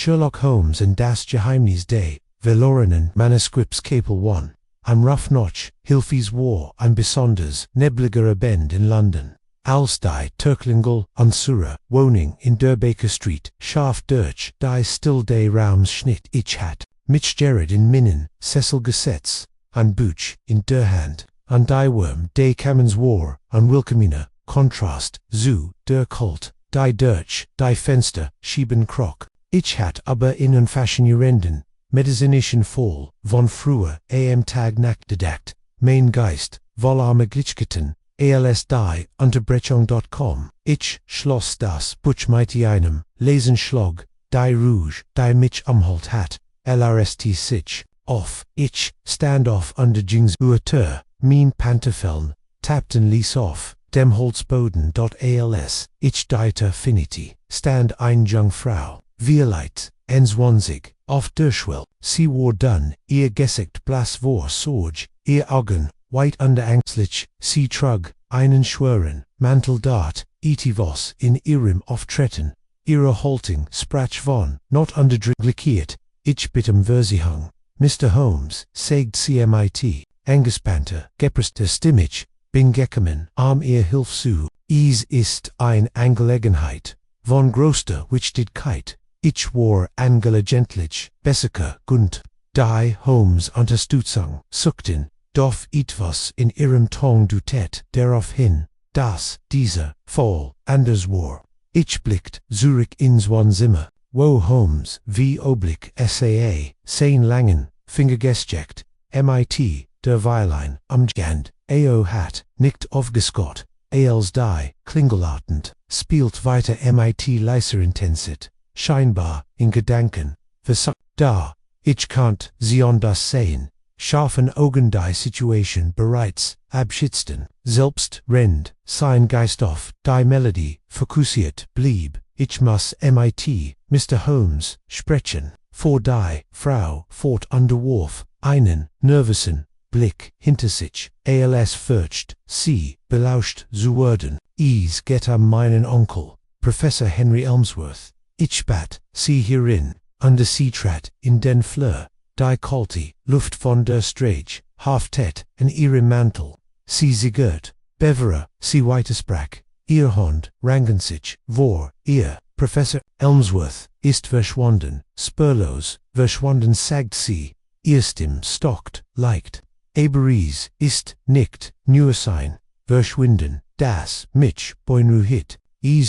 Sherlock Holmes and das Geheimnis des verlorenen Manuskripts Kapitel 1. Am rough notch, Hilfes war, ein besonders nebliger Abend in London. Als die Turklingel unsere Wohnung in der Baker Street, scharf durch die still day Raums schnitt ich hat, mich Gerard in Minnen, Cecil gesetz, ein Buch in der Hand, an die Worm de Kamens war, an Wilhelmina, Kontrast, zu der Kult, die durch die Fenster schieben krok. Ich hat aber in fascinierenden, medizinischen Fall von früher am Tag nachgedacht, mein Geist, voll arme Glitschketten, als die Unterbrechung.com. Ich schloss das Buch mit einem Lesen schlug, die Rouge, die mich umholt hat, lrst sich, auf, ich stand auf under Jings Ueter, mein Pantoffeln, tappten ließ auf, dem Holzboden. Als, ich deite finity, stand ein Jungfrau, Violeit, enzwanzig, auf der Schwell, sie war dun, ihr Gesicht blass vor Sorge, ihr Augen, weit under Angstlich, sie trug, einen schweren, Mantel dort, etivos in ihrem Auftreten, ihre Haltung sprach von, not underglikiert, ich bittem Versihung, Mr. Holmes, sagt CMIT, angespannter, gepresster Stimmig, bin gekommen, ihr Hilf zu, ist ein Angelegenheit, von größter Wichtigkeit, ich war angelegentlich, besser und, die Holmes Unterstützung suchten, doch etwas in ihrem Ton deutet darauf hin, dass dieser Fall anders war. Ich blickt zurück ins Wohnzimmer, wo Holmes wie oblick SAA, sein langen, Fingergestjekt, MIT, der Weilein, umgehend, hat, nicht aufgescott, als die, klingelatend, spielt weiter MIT leiser intensit, scheinbar, in Gedanken, versagt, da, ich kannt sie das sehen, scharfen Augen die Situation bereits, abschätzten, selbst rennt, sein Geist auf, die Melodie, fokussiert, blieb, ich muss MIT, Mr. Holmes, sprechen, vor die, Frau, fort unterwarf, einen, nervösen, Blick, hinter sich, als fürcht, sie, belauscht zu werden, geht meinen Onkel, Professor Henry Elmsworth, ich bat, sie hierin, under sie trat, in den Fleur, die kalte Luft von der Strage, haftet, in ihrem Mantel, sie sigert, bevere, sie weitersprach, ihr Hund, rangen sich, vor, ihr, Professor Elmsworth, ist verschwunden, spurlos, verschwunden sagt sie, ihr Stimm stockt, leicht, Eberies, ist, nicht, nur sein, verschwinden, das, mich, beunruhigt,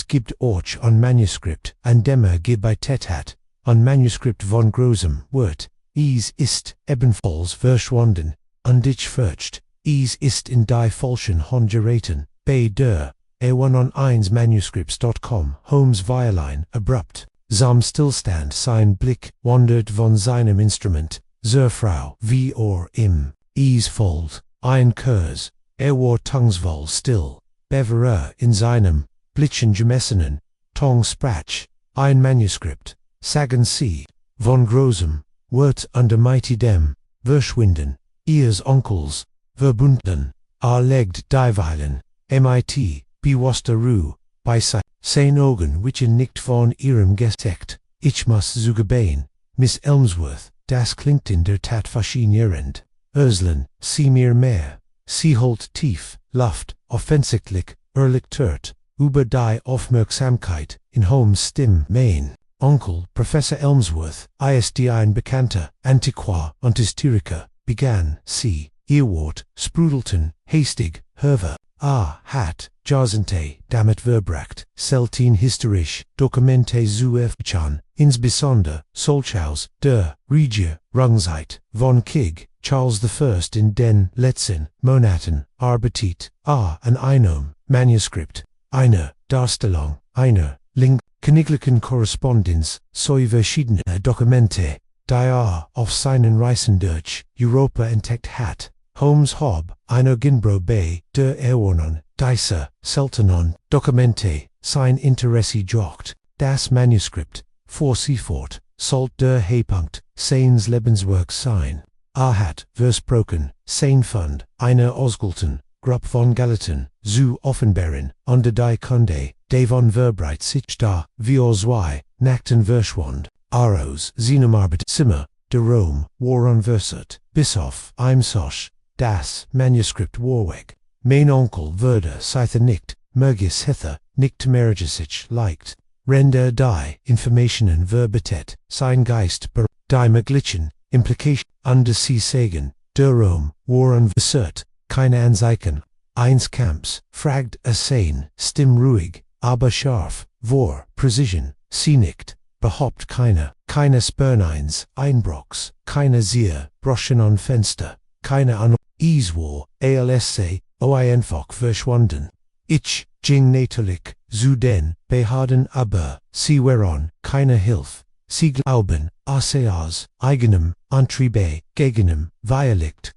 gibt euch an Manuskript, an dem gebeitet hat, an Manuskript von großem Wort, ist, ebenfalls verschwunden, und ich fürcht, ist in die falschen Hand geraten, bei der, 1 Manuskripts.com, Holmes Violin, abrupt, sam Stillstand sein Blick, wandert von seinem Instrument, zur Frau, wie im, fold, ein Kurs, war tungsvoll still, bevere in seinem, blitzen gemessenen, Tong sprach, ein Manuskript, sagen sie, von großem, Wort under mighty dem, verschwinden, ihres Onkels, verbunden, legt dieweil, MIT, bewaster Ruhe, bei sein Augen wischen nicht von ihrem Gesicht, ich muss zugeben, Miss Elmsworth, das klingt in der Tat faszinierend, Öslen, sie mir mehr, sie holt tief, Luft, offensichtlich, erleichtert, über die Aufmerksamkeit, in Holmes Stimme, mein Onkel, Professor Elmsworth, ist ein bekannter, Antiquar und Historiker, begann sie, ihr Wort, sprudelten, hastig, höver, hat, Jazente, damit verbracht, selten historisch, Dokumente zu öffnen, insbesondere, solchaus, der Regie, Rungzeit, von Kig, Charles I in den letzten Monaten, arbeitet, an einem Manuskript, einer Darstellung, einer königlichen Korrespondenz, so verschiedene Dokumente, die auf seinen Reisen durch Europa entdeckt hat. Holmes hob, einer Ginbro bei der Erwohnung, dieser seltenen Dokumente, sein Interesse jogt, das Manuskript, fuhr sie fort, sollt der Höhepunkt seines Lebenswerks sein. Hat versprochen, sein Fund, einer ausgulten, Gruppe von Galaten, zu offenbaren, unter die Kunde, de von Verbreit sich da, wie zwei, nackten verschwand, Aros, Xenomarbeit, Simmer, de Rome, War unversert, Bischof, Imsosch, das Manuskript Warweg, mein Onkel Werder Seite nicht, Mergis Hither, nicht Temeragesic, liked, Render die, Informationen Verbitet, sein Geist, die Maglichen, Implication, under sie Sagen, de Rome, War unversert, keine Anzeichen, eins Camps, fragt sein, stimm ruhig, aber scharf, vor, Precision, sie nicht, behaupt keiner, keine Sperneins, Einbrocks, keine Zier, Broschen an Fenster, keine an Iswar, ALSC, einfach verschwunden. Ich, ging natürlich, zu den, Beharden aber, sie whereon, keine Hilf, sie glauben, ACAs, eigenem, Antriebe, gegenem, Violikt,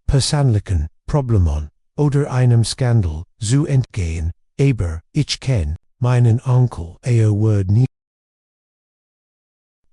persönlichen, Problemon, oder einem Skandal, zu entgehen, aber, ich kenn, meinen Onkel, Word nie.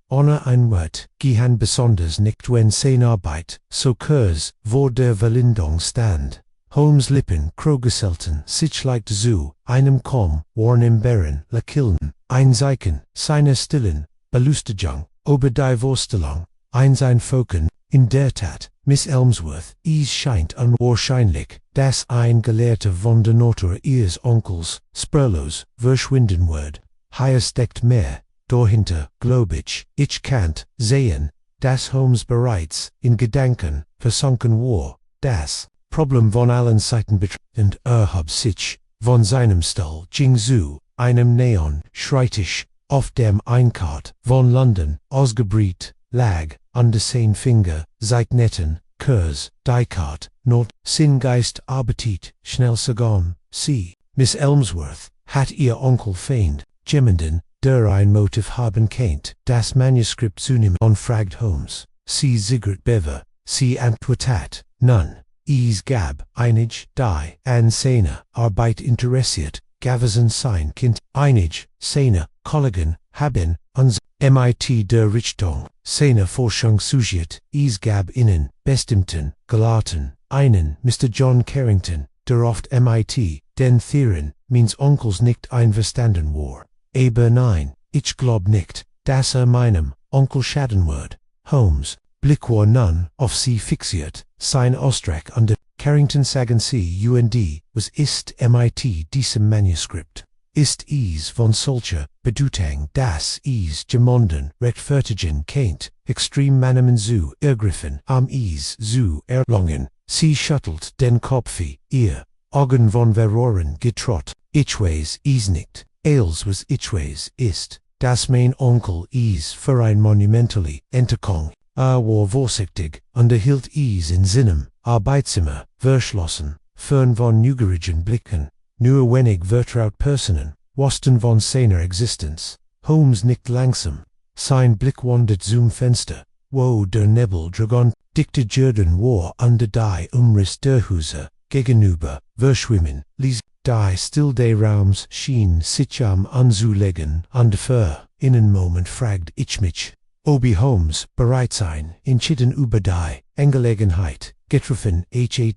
Ohne ein Wort, gehen besonders nicht wenn Arbeit, so kurz, vor der Verlindung stand. Holmes Lippen krogeselten, sich leicht zu, einem Kom, warn im Bären, la killen, ein Zeichen, seiner Stillen, Belustigung, ober die Vorstellung, ein Foken, in der Tat, Miss Elmsworth, es scheint unwahrscheinlich, dass ein Gelehrter von der Natur ihres Onkels, spurlos, verschwinden wird, hier steckt mehr, dahinter, glaub ich can't, sehen, dass Holmes bereits, in Gedanken, versunken war, das Problem von allen Seiten betreffend hab sich, von seinem Stall, ging zu, einem Neon, Schreitisch, auf dem Einkart, von London, ausgebreit, lag, an de sein Finger, Seitnetten, Kurs, Dikart, Not, Sinngeist, Appetit, schnell Sagon, sie, Miss Elmsworth, hat ihr Onkel Feind, jemanden, der ein Motiv haben kennt, das Manuskript zu nehmen, fragt Holmes, sie Sigurd Bever, sie antwortet, nun, es gab, einig, die, an seiner, Arbeit interessiert, Gavesen sein Kind, einig, seiner, Kollegen, haben, uns, mit der Richtung, seiner Forschung sujet, es gab ihnen, bestimmten, gelaten, einen, Mr. John Carrington, der oft mit, den Theoren, meines Onkels nicht einverstanden war. Aber nein, ich glaub nicht, dass meinem Onkel schaden wird. Holmes, Blick war nun auf sie fixiert, sein Ausdruck an der Carrington sagen sie was ist mit diesem Manuskript? Ist es von solcher Bedeutung, dass es jemanden rechtfertigen kennt, extrem mannen zu ergriffen, es zu erlangen, sie schüttelt den Kopf, ihr Augen von verloren getrot, ich weiß es nicht. Was ich weiß ist, dass mein Onkel es für ein monumentally Entdeckung, war vorsichtig, unterhielt es in seinem Arbeitszimmer, verschlossen, fern von neugerigen Blicken, nur wenig vertraut Personen, wussten von seiner Existenz. Holmes nickt langsam, sein Blick wandert zum Fenster, wo der Nebel Dragon, dichte Jordan war under die Umriss der Häuser, gegenüber, verschwimmen, ließ die still des Raums schien sich anzulegen, und für einen Moment fragt ich mich, ob Holmes bereit sein, entschieden über die Angelegenheit, getroffen hatte.ont,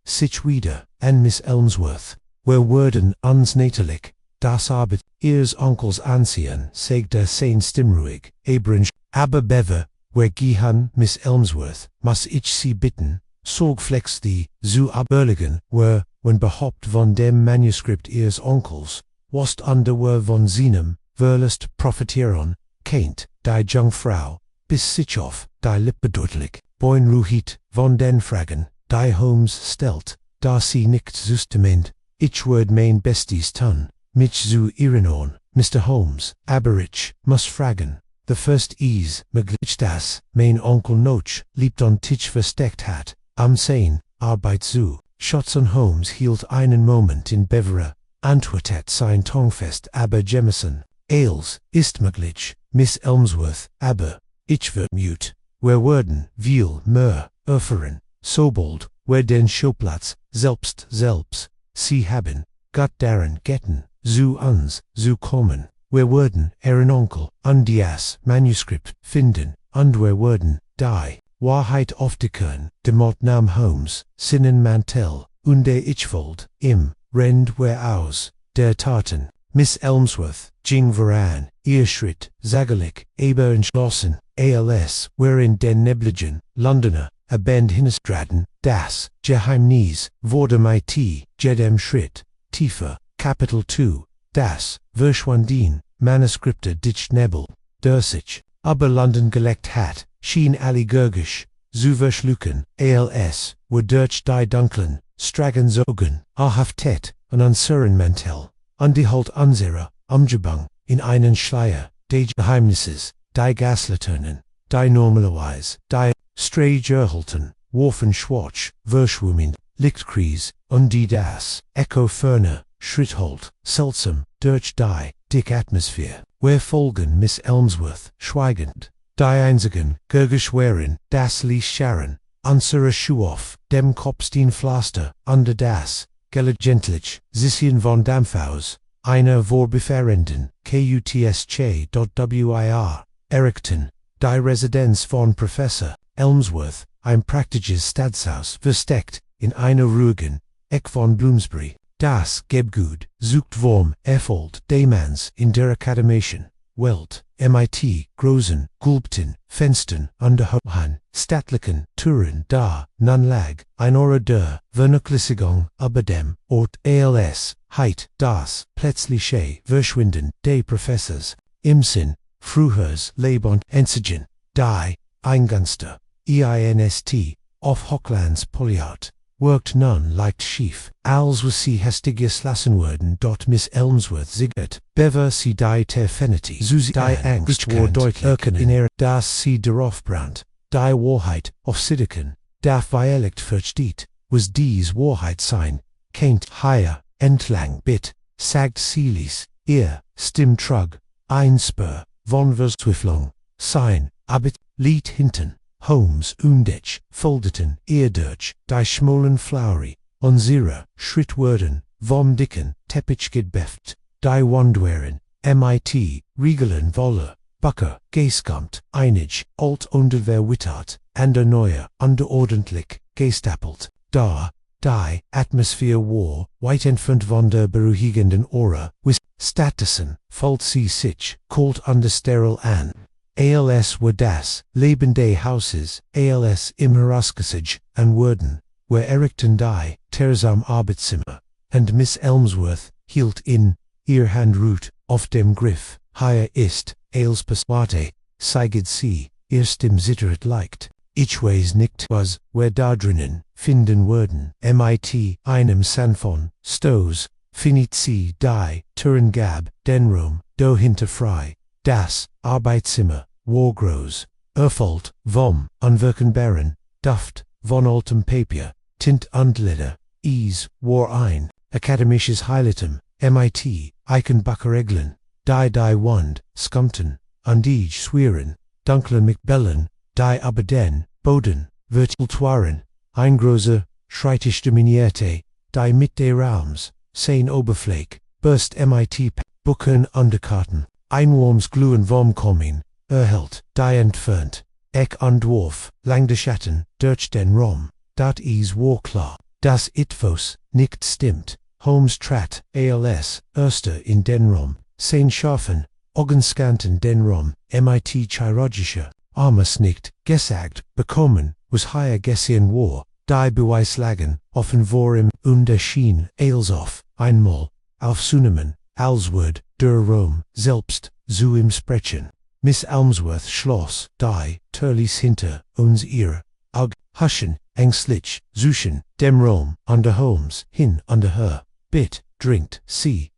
sich wieder, an Miss Elmsworth, wir würden uns natürlich, das Arbeit ihres Onkels ansehen, sagte sein stimmruhig, aber Bever, wir gehen, Miss Elmsworth, muss ich Sie bitten, sorgfältigst die, zu aberlegen, wenn behaupt von dem Manuskript ihres Onkels, was under von seinem, verlust profitieren, kennt, die Jungfrau, bis sich auf, die Lippe deutlich, boin ruhig, von den Fragen, die Holmes stellt, da sie nicht zustimmt, ich würd mein Bestes tun, mich zu erinnern, Mr. Holmes, aber ich muss fragen, the first is, möglich das, mein Onkel noch, liebt an Tisch versteckt hat, am sein, Arbeit zu. Schutzen Holmes hielt einen Moment in Beverer, antwortet sein Tonfest aber Jemison, ist möglich, Miss Elmsworth, aber, ich wird mute, wir würden, viel mehr, erfahren, sobald, wir den Schauplatz, selbst, sie haben, Gott daran getten, zu uns, zu kommen, wir würden, Ihren Onkel, und das Manuskript, finden, und wir würden, die Wahrheit aufdecken, demot nam Holmes, sinnen Mantel, und der Ichfold, im, Rend wir aus, der Taten, Miss Elmsworth, ging voran, Schritt, Zagelijk, aber entschlossen, als, wherein den Nebligen, Londoner, abend hinnestraten, das, Geheimnis, wurde mit, jedem Schritt, tiefer, Kapitel 2, das, verschwindet, Manuskripte dicht Nebel, Dursich, aber London gelegt hat, schien alle Gurgisch, zu verschlucken, als, were durch die dunklen, stragen Zogen, Haftet, und unsuren Mantel, ungeholt unserer, Umgebung, in einen Schleier, des Geheimnisses, die Gaslaternen, die normalerweise, die Streicherhalten, Warfen Schwarz, verschwimmen, Lichtkreis, und die das, Echo ferner, Schrittholt, seltsam, durch die, dick Atmosphäre, where folgen Miss Elmsworth, schweigend, die einzigen, Gurgisch wären, das Licht Sharon, unsere Schuh auf, dem Kopfstein Pflaster, under das, gelegentlich, Sisschen von Dampfhaus, einer Vorbefahrenden, KUTSC.WIR, Errichten, die Residenz von Professor Elmsworth, ein praktisches Stadthaus, versteckt, in einer ruhigen, Eck von Bloomsbury, das Gebgut, sucht vom, erfolgt, demans, in der akademischen, Welt, MIT, großen, Gulbten, Fenstern, Unterhohen, stattlichen, Türen, da, nun lag, eine der Vernachlässigung, aber dem, Ort, als, Heit, das, plötzliche, Verschwinden, des Professors, im Sinn, frühers, Leben, Ensigen, die, Einganster, EINST, auf Hochlands Polyart, worked nun leicht schief, als was sie hastiges lassen würden, dort Miss Elmsworth siggert, bever sie die Terfinity, Susi die Angst war deutlich erkennen, in dass sie darauf brandt, die Wahrheit, aufzudecken, darf Dialekt versteht, was dies Wahrheit sein, kennt, higher, entlang, bit, sagt Silis, Stimm trug, ein Spur, von Verzweiflung, sein, abit, Lied hinten, Holmes undech, foldeten, durch, die schmollen Flowery, unsere, Schrittwürden, vom dicken, Teppich gebeft, die Wandweren, MIT, Riegelen wolle, Bucker, geskamt, einig, alt unter Wittart, ander neue, underordentlich, gestapelt, da, die, Atmosphäre war, weit entfernt von der beruhigenden Aura, wis, Statusen, folgt sie sich, kalt under steril an. Als were das, Leben des Hauses, als im Herausgesage, an Würden, were errichten die, Tersam Arbeitszimmer, and Miss Elmsworth, hielt in, ihr Handrut, auf dem Griff, higher ist, als Passwarte, zeiged sie, erst im Zitteret leicht, ichways nickt was, where da drinnen, finden würden, mit, einem Sanfon, Stows, finit sie, die, Turen gab, den Raum, do hinter frei, das, Arbeitszimmer, Wargrows, erfolgt, vom, unwirkenbaren, Duft, von altem Papier, Tint und Leder, war ein, akademisches Heiligtum, mit, Eichenbacher-Eglen, die Wand, Skumten, und die Schweren, dunklen Mikbellen, die aber den, Boden, Virtuaren, ein großer, schreitisch dominierte, die mit des Raums, sein Oberfläche, burst mit, Bucken Underkarten, Einwurms glühen vom Kommen, erhält, die entfernt, Eck und Dwarf, lang de Schatten, durch den Raum, dat war klar, dass etwas nicht stimmt, Holmes trat, als, erster in den Raum, sein scharfen, Augenscanten den Raum, mit chirurgischer, armes nicht, gesagt, bekommen, was higher gesehen war, die Beweis lagen, offen vor ihm, schien, als auf, einmal, aufzunehmen, als wird, der Raum, selbst, zu im Sprechen. Miss Elmsworth schloss, die, Turlis hinter, uns ihr, huschen, ängstlich, suchen, dem Raum, under Holmes, hin, under her, bit, drinkt, sie,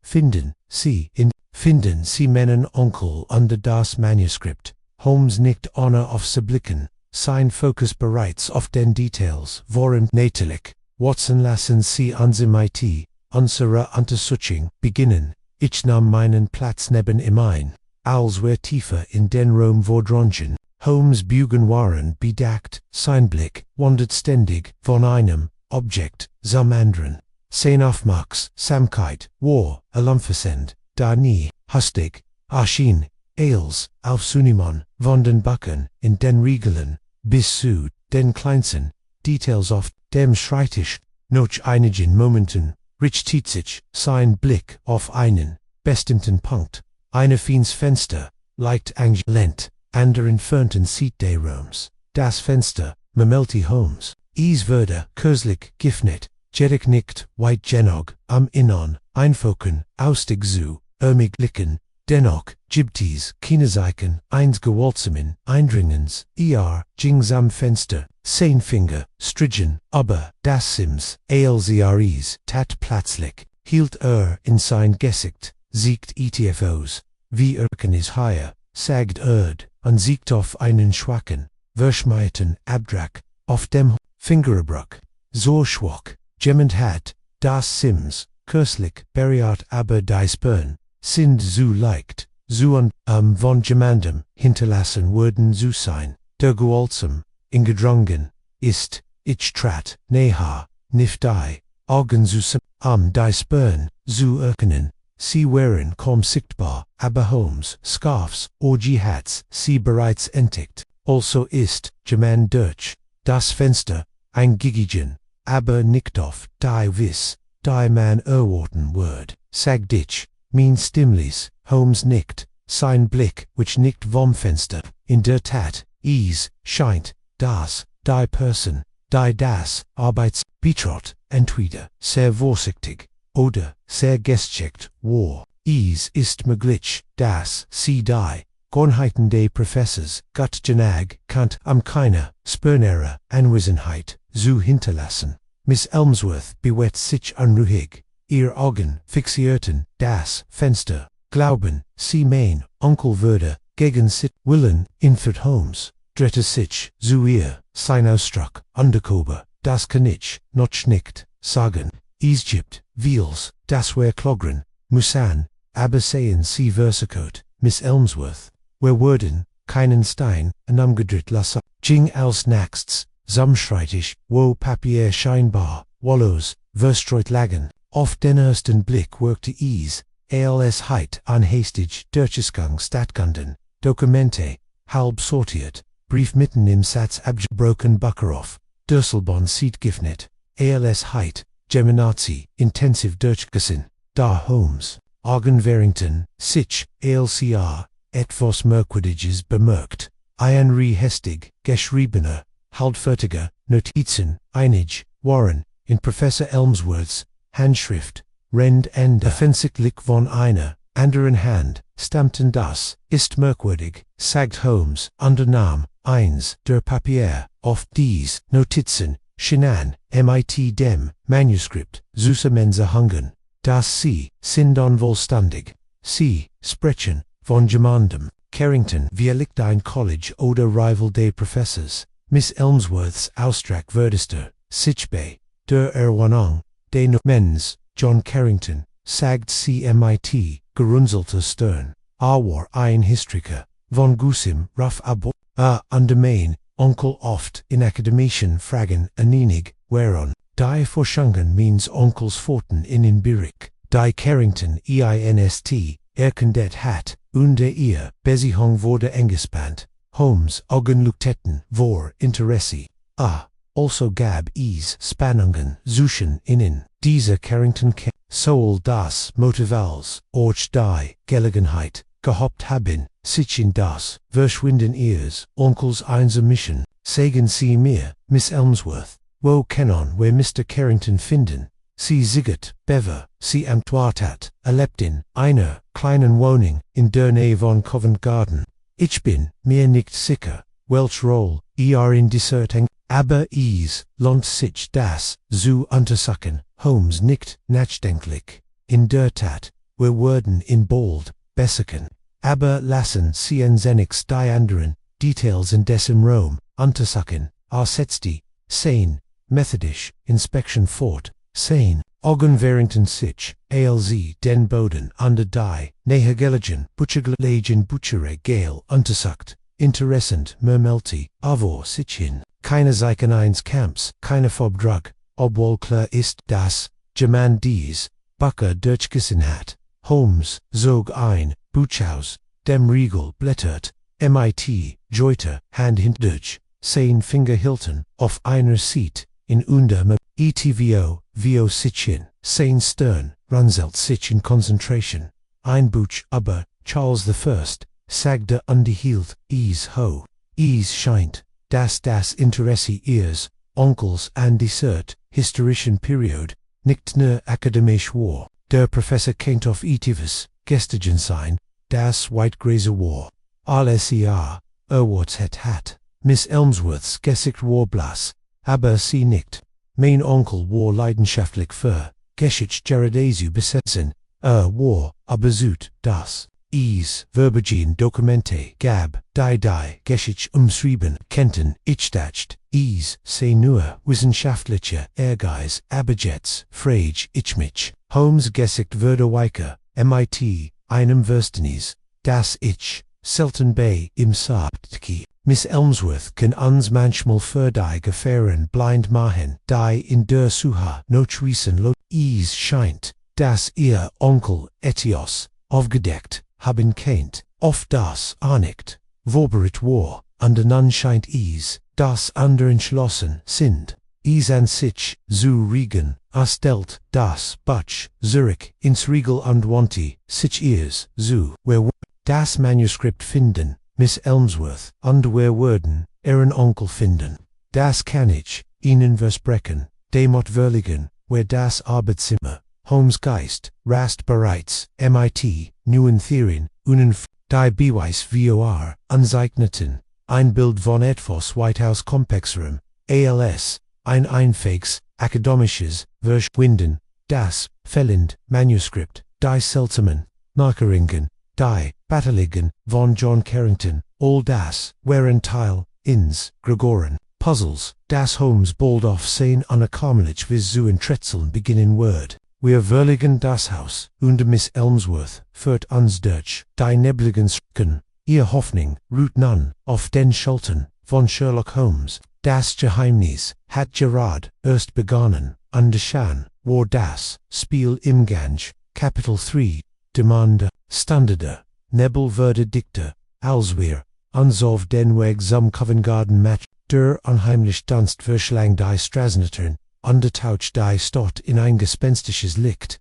finden sie meinen Onkel under das Manuskript, Holmes nickt honor auf sie blicken, sein Fokus bereits auf den Details, worin natürlich, Watson lassen sie uns mit, unsere Untersuchung, beginnen, ich nahm meinen Platz neben ihm ein. Als wir tiefer in den Raum vordrongen, Holmes Bügen waren bedeckt, sein Blick wandert ständig von einem Objekt zum anderen. Sein Aufmerksamkeit war allumfassend, da nie, hastig, erschien, als, aufzunehmen, von den Backen, in den Riegeln, bis zu den kleinsten Details auf dem Schreibtisch, noch einigen Momenten, richtet sich sein Blick auf einen bestimmten Punkt. eine Fiens Fenster, leicht lent, ander entfernten Seat des Roms, das Fenster, Mamelty Holmes, is würde, Köslich, Gifnet, Jedek nicht, White Genog, am Innon, Einfoken, Austig zu, Licken, dennoch, Gibtis, Kineseiken, eins Gewaltsamen, Eindringens, Jingsam Fenster, Seinfinger, Strigen, aber, das Sims, Alzres, Tat Platzlich, hielt in sein Gesicht, siegt ETFOs, wie is higher, sagt und siegt auf einen schwachen, verschmeiten Abdrack, auf dem Fingerbruck, so schwach, jemand hat, das Sims, Köslich, Beriat aber die Spern, sind so leicht, so und von jemandem hinterlassen worden zu sein, der gewaltsam, ingedrungen, ist, ich trat, näher, nicht die, Augen zu die Spern, zu erkennen, sie wären kaum sichtbar, aber Holmes, Scarfs, Orgy Hats, sie bereits entdeckt, also ist, jemand durch, das Fenster, ein Gigigen, aber nicht auf, die wiss, die man erwarten wird, sagt ich, mein Stimmlis, Holmes nickt, sein Blick, which nickt vom Fenster, in der Tat, scheint, das, die Person, die das, Arbeitsbetrot, entweder, sehr vorsichtig, oder, sehr geschickt, war, ist möglich, dass, sie die, Gewohnheiten des Professors, Gutgenag, Kant, keiner, Spurnera, Anwesenheit, zu hinterlassen. Miss Elmsworth bewegt sich unruhig, ihr Augen fixierten, das Fenster, glauben, sie mein Onkel würde, gegen sich willen, infert Holmes, drehte sich, zu ihr, sein Ausdruck, Undercover, das kann ich, noch nicht, sagen, Egypt, Wiels, das wär Klogren, Musan, aber sehen sie Versacot, Miss Elmsworth, wir würden, keinen Stein, gedreht lassen, ging als nächstes, samschreitig, wo Papier scheinbar, Wallows, verstreut lagen, auf den ersten Blick wirkte als Heit anhastig, Durchgang stattgefunden, Dokumente, halb sortiert, Brief mitten im Satz abgebrochen Buckeroff, Düsselborn sieht Gifnet, als Heit, Geminazi, intensiv durchgesehen, da Holmes, Augen Warrington, sich, ALCR, etwas Merkwürdiges bemerkt, Henry Hestig, geschriebener, halbfertiger, Notizen, einig, waren, in Professor Elmsworths, Handschrift, Rend Ende, offensichtlich von einer, anderen Hand, stammten das, ist merkwürdig, sagt Holmes, unternahm, eins, der Papier, auf dies, Notizen, Schinan, mit dem, Manuskript, Süßemense hungen, das sie, sind unvollständig, sie, sprechen, von jemandem, Carrington, wir liegt ein College oder Rival des Professors, Miss Elmsworths Ausdruck würdester, sich bei, der Erwarnung, den Mens, John Carrington, sagt sie mit, gerunzelter Stirn, war ein Historiker, von Gusim, Raff Abo, an der Main, Onkel oft, in akademischen Fragen, anenig, whereon, die Forschungen means Onkels Forten in Birik, die Carrington einst, erkendet hat, unter ihr, Besihung wurde engespannt, Holmes Augen leuchteten vor Interesse, also gab es Spannungen zwischen ihnen, dieser Carrington soll das Motivals, orch die Gelegenheit, gehabt haben, sich in das Verschwinden ihres Onkels einzumischen, sagen Sie mir, Miss Elmsworth, wo können wir Mr. Carrington finden? Sie siget, Bever, sie antwortet, lebt in einer kleinen Wohnung in der Nähe von Covent Garden. Ich bin mir nicht sicher, welch Rolle in Deserting, aber es lohnt sich das zu untersuchen, Holmes nickt nachdenklich. In der Tat, wir würden in bold besserken, aber lassen Sie uns zunächst die anderen Details in dessen Rom untersuchen, setzt die, sein, methodisch, Inspection fort, sein, Augen Warrington sich, den Boden under die, Nähergelegen, Butchergelegen Butchere Gale untersucht, interessant, Mermelty, Avor sich hin, keine Zeichen eines Camps, keine Verbdruck, obwohl klar ist, dass, jemand dies, Bucker durchgesehen hat, Holmes, zog ein, Buchhaus, dem Riegel blättert, mit, Joiter, Hand hindurch, sein Finger Hilton, auf einer Seat, in unter vo sich hin, sein Stern, runzelt sich in Concentration, ein Buch, aber, Charles I, sagde underhielt, ho, scheint, das Interesse ihres Onkels an dessert, historischen Period, nicht nur akademisch war, der Professor kennt auf etives, gestigen sein, das Whitegräser war, alles Awards hat, Miss Elmsworths Gesicht war blass, aber sie nicht. Mein Onkel war leidenschaftlich für Geschichte Gerardesu besessen, war aber süd, das Verbergen Dokumente gab, die Geschichte umschrieben, kennten, dacht, sei nur wissenschaftlicher Ehrgeiz, abjets, frage ich mich. Holmes Gesicht würde weicher, mit, einem Verständnis, das ich, selten bei ihm sagte. Miss Elmsworth kann uns manchmal für die Gefahren blind machen, die in der Suche nach Wissen scheint, dass ihr Onkel Etios aufgedeckt haben kennt, oft das nicht, vorbereitet war, und nun scheint dass andere entschlossen sind, an sich zu regen, stellt das Buch zurück ins Regal und wanti, sich zu, where das Manuskript finden, Miss Elmsworth, und where würden, ihren Onkel finden. Das kann ich Ihnen versprechen, demotwürdigen, where das Arbeitszimmer, Holmes Geist, rast bereits, mit, neuen Theorien, die Beweis vor, anzeichneten, ein Bild von etwas weitaus komplexerem, als, ein einfähiges, akademisches, verschwinden, das, fehlend, Manuskript, die seltsamen, Nachrichten, die, Battaligen, von John Carrington, all das, wären Teil, ins, Gregoren, Puzzles, das Holmes bald auf sein unerkannlich wie zu enträtseln beginnen wird. Wir verlegen das Haus, und Miss Elmsworth führt uns durch die nebligen Schrecken, ihr Hoffnung ruht nun auf den Schultern von Sherlock Holmes. Das Geheimnis hat gerade erst begonnen, und schon war das Spiel im Gange. Kapitel 3, Demande, Standarde, Nebel würde dichter, als wir uns auf den Weg zum Covent Garden Match, der unheimlich Dunst verschlang die Straßenlaternen, untertaucht die Stadt in ein gespenstisches Licht,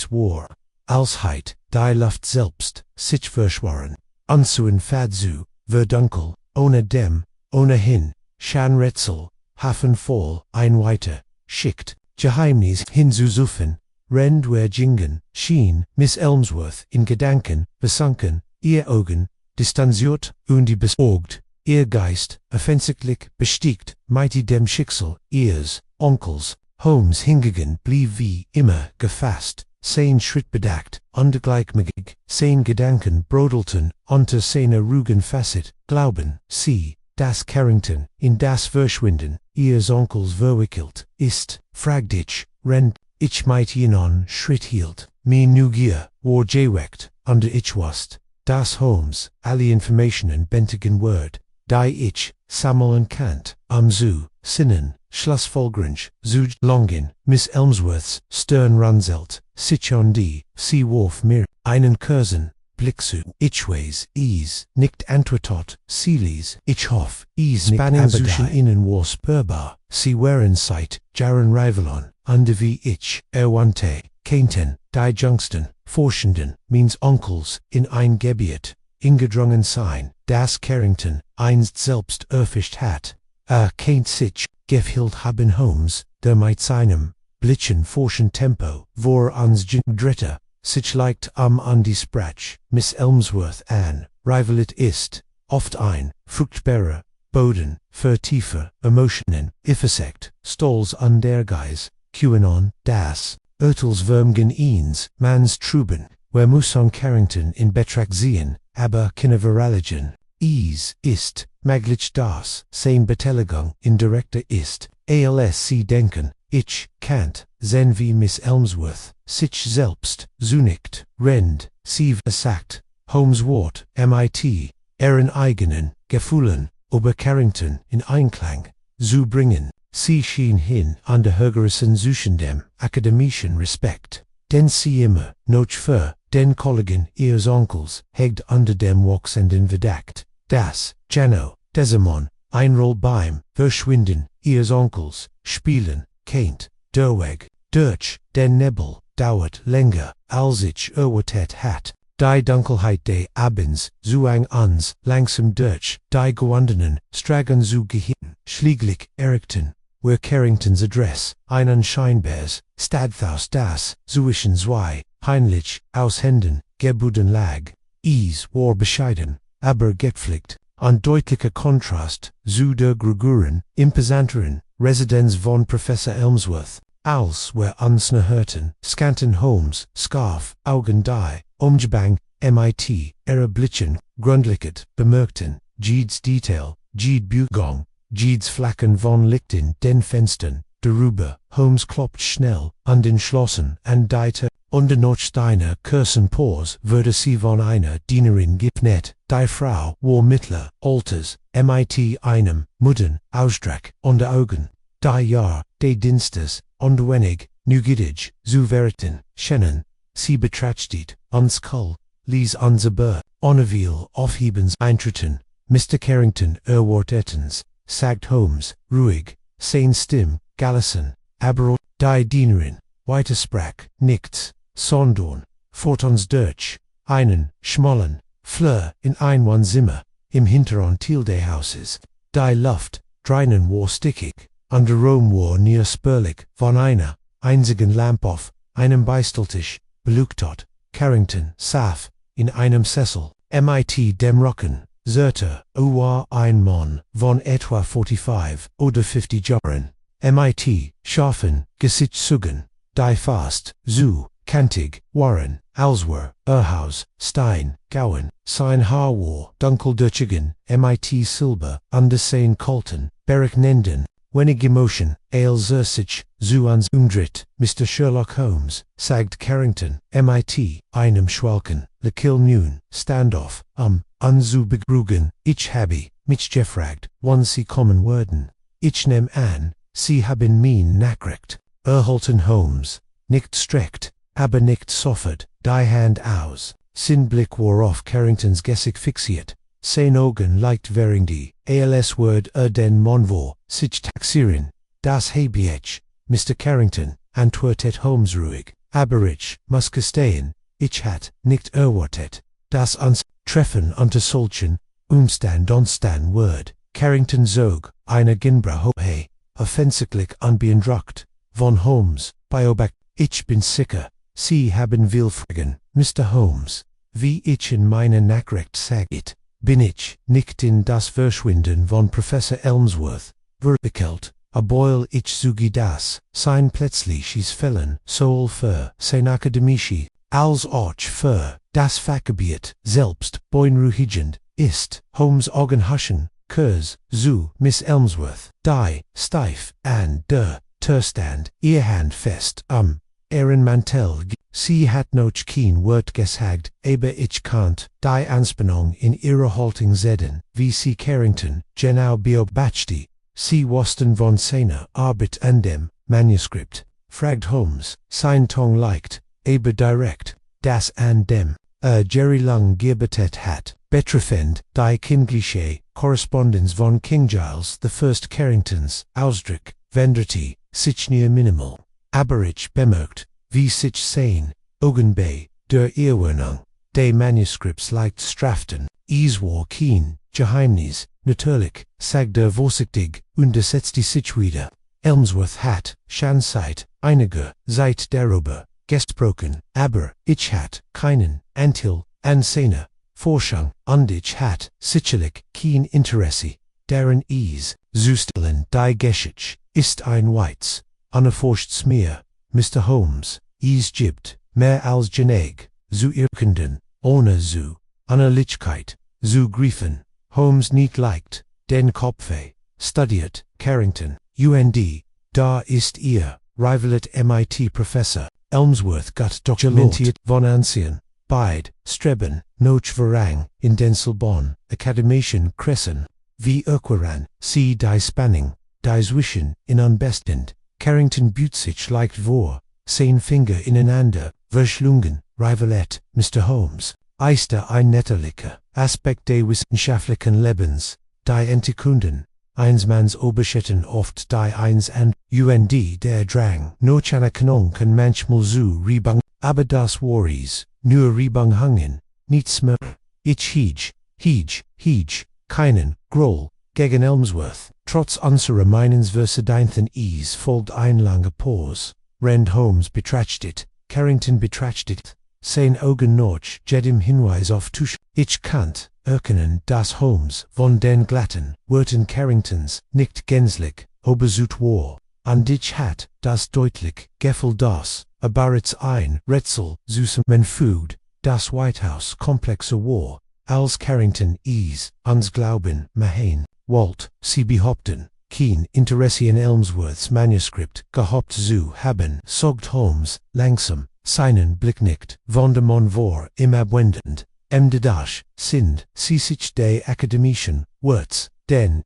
war, als heit, die Luft selbst, sich verschworen, unzuen Fadzu, verdunkel, ohne dem, ohnehin, Schanrätsel, Hafen voll, ein weiter, schickt, Geheimnis hinzusuchen, rend wir gingen, schien, Miss Elmsworth in Gedanken, versunken, ihr Augen, distanziert und die besorgt, ihr Geist, offensichtlich bestiegt, mit dem Schicksal, ihres Onkels, Holmes hingegen blieb wie immer gefasst, sein Schritt bedeckt, und gleichmäßig, sein Gedanken brodelten unter seiner ruhigen Facet, glauben sie, dass Carrington in das Verschwinden ihres Onkels verwickelt ist, fragte ich, wenn ich mit jenem Schritt hielt, mein Neugier war geweckt, und ich wusste, dass Holmes alle Informationen bändigen wird, die ich sammeln kann, zu sinnen, Schlussfolgerung, zu gelangen. Miss Elmsworths Stirn runzelt, sich und sie warf mir einen kurzen Blick zu. Ich weiß, nicht antwortet, sie ließ, ich hoff, Spannung zwischen ihnen war spürbar, sie waren seit Jahren Rivalon, und wie ich erwandte, kennten die jüngsten Forschenden meines Onkels in ein Gebiet ingedrungen sein, das Carrington einst selbst erfischt hat. Kennt sich gefühlt haben Holmes, der mit seinem blitzen forschen Tempo vor uns dritte, sich leicht an die Sprach, Miss Elmsworth an, rivalit ist, oft ein, fruchtbarer Boden für tiefer Emotionen, Effekt, Stolz an der Geis, QAnon, das, Urteilswürmgen ins, Mans Truben, wer muss an Carrington in Betracht ziehen, aber keine Veraligen. Ist, möglich das, sein Beteiligung indirekter ist, als sie denken, ich, Kant, sehen wie Miss Elmsworth, sich selbst, zunicht, rend, sie sagt, Holmes Wort, mit, ihren eigenen, Gefühlen, über Carrington in Einklang, zu bringen, sie schien hin an der höheren suchendem, akademischen Respekt, den sie immer, noch für, den Kollegen ihres Onkels, hegt unter dem Wachsenden verdeckt. Das, Desamon, Einroll beim Verschwinden ihres Onkels, spielen, kennt, der Weg, durch den Nebel, dauert länger, als ich erwartet hat, die Dunkelheit des Abends, zuang uns, langsam durch, die gewundenen, Stragen zu Gehirn, Schlieglich, Erikton, where Carrington's address, einen Scheinbars, Stadthaus das, zwischen zwei, Heinlich, Aushänden, Gebuden lag, war bescheiden, aber gepflegt, ein deutlicher Kontrast, zu der Gruguren, imposanteren, Residenz von Professor Elmsworth, als were unsnerhörten, scanten Holmes, Scarf, Augen die, Umgebang, MIT, Erblichen, Grundlichkeit, bemerkten, Jeeds Detail, Jeed Bugong, Jeeds Flacken von Lichten, den Fenstern, darüber, Holmes klopft schnell, an den Schlossen, and deite, unter noch deiner Kursen Pause, würde sie von einer Dienerin gepnet, die Frau, war mittler, Alters, MIT einem, Mudden, Ausdrack, unter Augen, die Jahr, de Dienstes, und wenig, nugidig, zu verrichten, schennen, sie betrachtet, uns Kull, lies unser Bur, Onneviel, aufhebens eintreten, Mr. Carrington, Wort ettens, sagt Holmes, ruhig, sein Stimm, Gallison, aber die Dienerin, weiter sprach, nichts, sondern, fort uns durch, einen, schmollen, Fleur, in ein Zimmer, im hinteren Teil des Hauses, die Luft, drinnen war stickig, under Rom war near spurlig, von einer, einzigen Lamp auf, einem Beisteltisch, beleuchtet, Carrington, saß, in einem Sessel, MIT dem Rocken, Zerter, war ein Mann, von etwa 45 oder 50 Jahren, MIT, scharfen, Gesichtszügen, die fast, zu, kantig, waren, Alswer, Haus, Stein, Gowan, sein Haar war, dunkeldurchigen, MIT Silber, under sein Colton, Berich Nenden, wenig Emotion, Zursich, zu uns umdreht, Mr. Sherlock Holmes, sagt Carrington, MIT, einem Schwalken, le Kill nun, Standoff, zu begrugen, ich habe, mich gefragt, wann sie kommen würden. Ich nehm an, sie haben mein nachrecht, erhalten Holmes, nicht streckt, aber nicht sofort, die Hand aus, sein Blick war auf Carringtons Gesicht fixiert, sein Augen leicht während die, als Word den Monvor, sich taxieren, das habe ich, Mr. Carrington, antwortet Holmes ruhig, aber ich muss gestehen, ich hat nicht erwartet, dass uns treffen unter solchen Umständen Word, Carrington zog, eine Ginbra hohe, offensichtlich unbeeindruckt, von Holmes, beobacht, ich bin sicher, Sie haben will fragen, Mr. Holmes, wie ich in meiner Nachricht sagt, bin ich nicht in das Verschwinden von Professor Elmsworth, verwickelt, obwohl ich zuge das, sein plötzliches Fällen, sowohl für sein akademische, als auch für das Fachgebiet selbst beunruhigend ist, Holmes Augen haschen, Kurs, zu Miss Elmsworth, die, steif, an der Türstand, ihr Hand fest, Mantel, sie hat noch kein Wort gesagt, aber ich kannt, die Anspannung in ihrer Haltung sehen, wie sie Carrington, genau beobachtete, sie wussten von seiner Arbeit an dem Manuskript, fragt Holmes, sein Ton leicht, aber direkt, das an dem, Jerry Lung gearbeitet hat, betreffend, die kindliche Korrespondenz von King Giles I Carringtons, Ausdruck, Vendredi, sich near minimal. Aber ich bemerkt, wie sich sein, Augen bei, der Erwähnung, de Manuskripts leicht straften, war kein Geheimnis, natürlich, sagt vorsichtig, und setzt die sich wieder. Elmsworth hat, schon seit einiger Zeit darüber gesprochen, aber ich hat keinen Anteil an seiner Forschung, und ich hat sicherlich kein Interesse daran zu stellen. Die Geschichte ist ein weites, unerforschtes Meer, Mr. Holmes, gibt mehr als genug zu erkunden, ohne zu Analytigkeit zu griffen. Holmes nicht leicht, den Kopfe, studiert, Carrington, da ist ihr, rivalet MIT-Professor, Elmsworth got dokumentiert von Ansehen, beid, streben, noch verrang, in den Sorbonne, akademischen Kressen, wie erquaran, sie die Spanning, die zwischen, in unbestend, Carrington büht sich leicht vor, sein Finger ineinander, verschlungen, rivalet, Mr. Holmes, ist ein netterlicher Aspekt des wissenschaftlichen Lebens, die Entikunden, einsmanns Oberschätzen oft die eins and der Drang, noch Anerkennung kann manchmal zu Rebung, aber das Worries, nur Rebung hangen, niets meer. Ich Heege, keinen, Groll, gegen Elmsworth, trotz unserer Meinungsverschiedenheiten folgt eine lange Pause. Rand Holmes betracht it, Carrington betracht it, sein Augen noch, jedem Hinweis auf Tusch. Ich kannt, erkennen, dass Holmes, von den glatten, Worten Carringtons, nicht gänzlich, obersut war. Und ich hat, das deutlich, Gefühl das, aber it's ein Rätsel, süßem Menfügt, das White House komplexe war, als Carrington uns glauben, Mahain, Walt, sie behaupten, kein Interesse in Elmsworths Manuskript gehabt zu haben, sagt Holmes, langsam, seinen Blick nicht, von dem war, immer wendend, das sind, sich die akademischen, Words, den,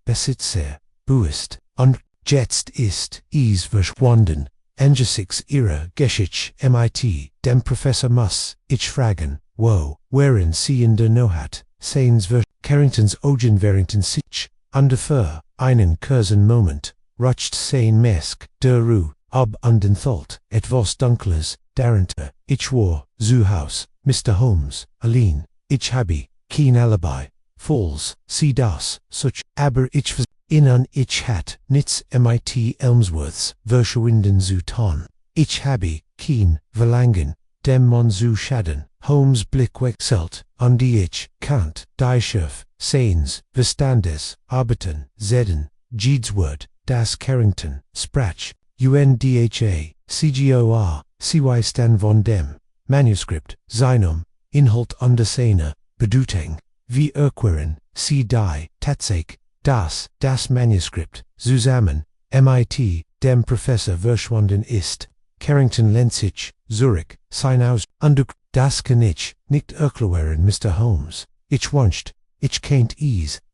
besitzer, bewusst, und jetzt ist, verschwunden, angesichts ihrer Geschichte MIT, dem Professor muss, ich fragen, wo, wären sie in der Nohat, seins Carringtons Augen während sich, für einen kurzen Moment, rutscht sein Mask, der Ruhe, ab an den Thalt, etwas Dunkles, darunter, ich war, zu Haus, Mr. Holmes, allein, ich habe, kein Alibi, falls, sie das, such, aber ich innen ich hat, nichts MIT Elmsworths, verschwinden zu tun. Ich habe, kein Verlangen, dem man zu schaden. Holmes Blick wechselt, und ich kannt, die Schrift, seines Verstandes, arbeiten, sehen, jedes Wort, das Carrington, sprach, UNDHA, CGOR, CY Stan von dem, Manuskript, seinem, Inhalt und seiner, Bedeutung, wie erqueren, sie die, Tatsache, das Manuskript, zusammen, MIT, dem Professor verschwunden ist, Carrington Lenzig, Zurich, sein Aus, und das kann ich, nicht erklären, Mr. Holmes, ich wünscht, ich kennt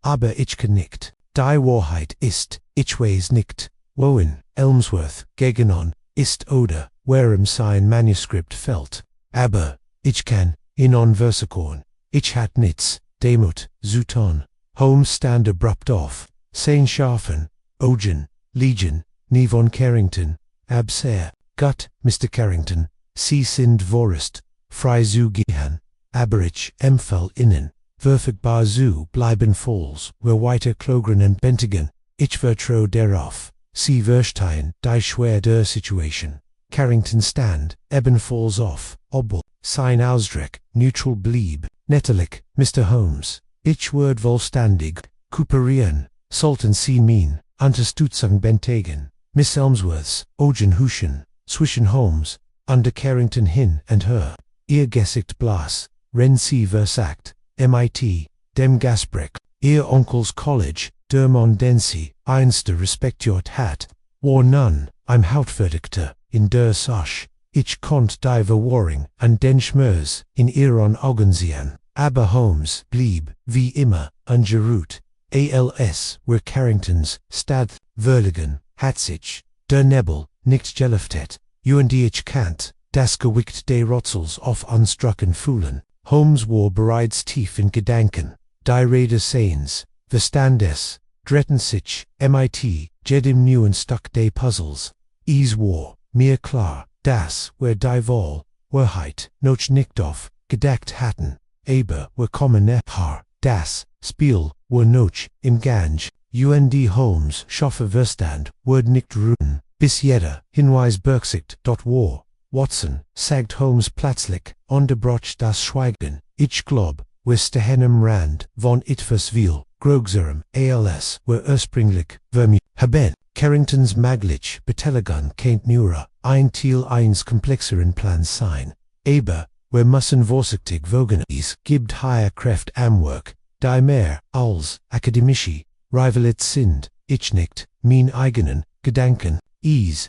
aber ich kann nicht, die Wahrheit ist, ich weiß nicht, wohin, Elmsworth, gegenon, ist oder, warum sein Manuskript fällt, aber, ich kann, in Versikon, ich hat nichts, Demut, zu tun. Holmes stand abrupt off, sein scharfen, Augen, Legion, nie von Carrington, abser, Gott, Mr. Carrington, Sie sind vorest, frei zu gehen, aber ich empfehl Ihnen, verfügbar zu bleiben falls, wir weiter klogern und bändigen, ich vertrau darauf, Sie verstehen die Schwer der Situation. Carrington stand, ebenfalls auf, obwohl, sein Ausdruck, neutral blieb, nettelig, Mr. Holmes, ich werd vollständig, kooperieren, sollten Sie mein, Unterstützung benötigen, Miss Elmsworths, Augen huschen, zwischen Holmes, und Carrington hin und her, ihr Gesicht blass, wenn sie versagt, MIT, dem Gasbrick, ihr Onkels College, der man den sie, einst respektiert hat, war nun, ein Hauptverdichter, in der Sache, ich konnt die Verwahrung und den Schmerz in ihren Augen sehen, aber Holmes blieb, wie immer, ungerührt, als were Carringtons, Stad, verlegen, hat sich, der Nebel, nicht gelüftet, und ich kannt, das Gewicht des Rätsels auf unstrucken fühlen. Holmes war bereits tief in Gedanken, die Rede seins, Verstandes, dritten sich, MIT, jedem neuen Stück des Puzzles. War, mir klar, dass wir die Wahrheit, noch nicht auf, gedacht hatten, aber wir kommen Haar, das Spiel, war noch, im Gang, und Holmes schaffe Verstand, wird nicht ruhen, bis jeder Hinweis berücksichtigt war. Watson, sagt Holmes plötzlich, unterbrach das Schweigen, ich glaub, wir stehen am Rand von etwas viel, größerem, als wir ursprünglich vermutet haben. Carringtons maglich Beteiligung kennt nur ein Teil eines komplexeren Plans sein, aber wir müssen vorsichtig wogen, es gibt higher Kräfte am Werk, die mehr als akademische Rivalit sind, ich nicht, mein eigenen Gedanken,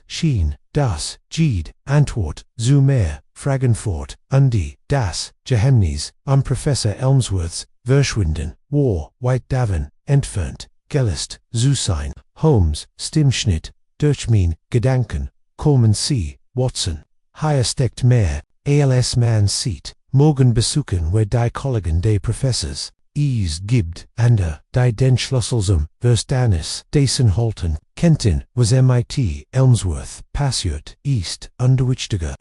schien, das, Antwort, zu mehr, Fragenfort, das, Geheimnis, Professor Elmsworths, verschwinden, war, weit davon, entfernt, gelöst, zu sein. Holmes, Stimmschnitt, durch mein Gedanken, kommen Sie, Watson, hier steckt mehr, als man sieht, morgen besuchen wir die Kollegen des Professors, gibt, die den Schlüssel zum Verständnis dessen halten, Kenton, was MIT, Elmsworth, passiert, ist, wichtiger,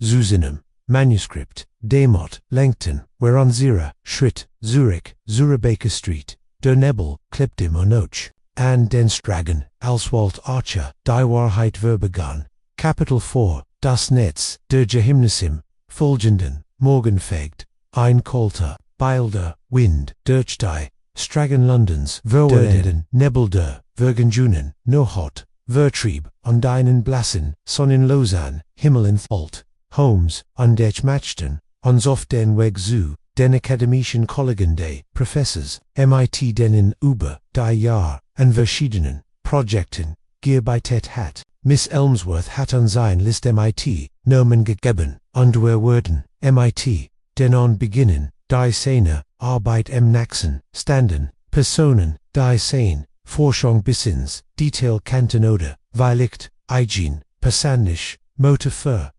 zu seinem Manuscript, Demot, Langton, whereon Zira, Schritt, Zurich, Baker Street, Der Nebel, Kleptim Onoch, and den Stragen, Alswald Archer, die Wahrheit verborgen. Kapitel 4, das Netz, der Geheimnissen, folgenden, morgenfegt, ein kalter, beilder, Wind, Dirchtei, Ecken Londons, verlorenen, Nebel der, vergenjunen, no hot, Vertrieb, an deinen Blassen, Sonnenlosan, Himmel Alt, Holmes, an der Machten, uns auf den Weg zu, den akademischen Kollegen des Professors, MIT denen über die Jahr, an verschiedenen Projekten, gearbeitet hat. Miss Elmsworth hat an sein List MIT, Nomen gegeben, und werden, MIT, den an beginnen, die seiner Arbeit Nachsen, standen, Personen, die sein, Forschung bis Detail kannten oder, Weiligt, Eigen, persönlich, Motive,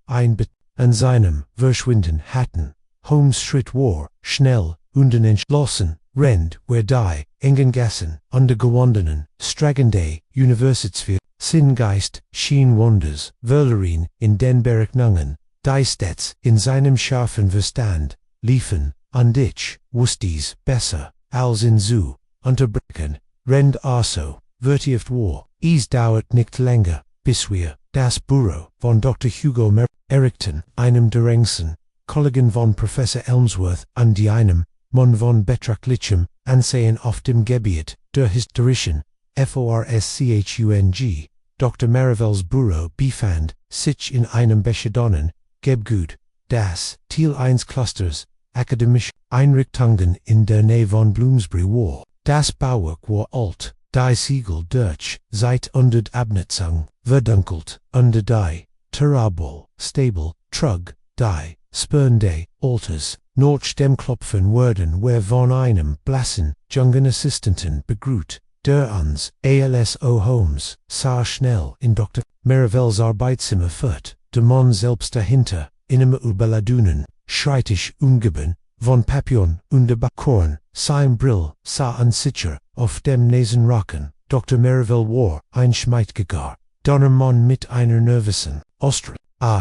an seinem Verschwinden hatten. Holmes Schritt war, schnell, entschlossen, rennt, where die, engen Gassen, undergewandenen, stragende, Universitätsvier, Sinngeist, schien Wonders, verloren, in den Berechnungen, die stets, in seinem scharfen Verstand, liefen, und ich, wusste besser, als in zu, unterbrechen, rennt also, Wirtschaft war, es dauert nicht länger, bis wir, das Büro, von Dr. Hugo Erikton, einem der engsten Kollegen von Professor Elmsworth, an die einem, Mann von betrachtlichem Ansehen auf dem Gebiet, der historischen, Forschung, Dr. Marivels Büro befand, sich in einem bescheidenen Gebäude, das Teil 1 Clusters, akademische Einrichtungen in der Nähe von Bloomsbury war. Das Bauwerk war alt, die Siegel durch, seit 100 Abnutzung, verdunkelt, unter die Terrabel, Stable, Trug, die Spurnde, Alters, nach dem Klopfen wurden wir von einem blassen, jungen Assistenten begrüßt, der uns, ALSO Holmes, sah schnell in Dr. Marivels Arbeitszimmer führt, der Mann selbst dahinter, in einem Überladungen, schreitig umgeben, von Papillon und der Backkorn, sein Brill, sah unsicher, auf dem Nasenraken, Dr. Marivell war, ein schmeidgegar, Donnermann mit einer nervösen,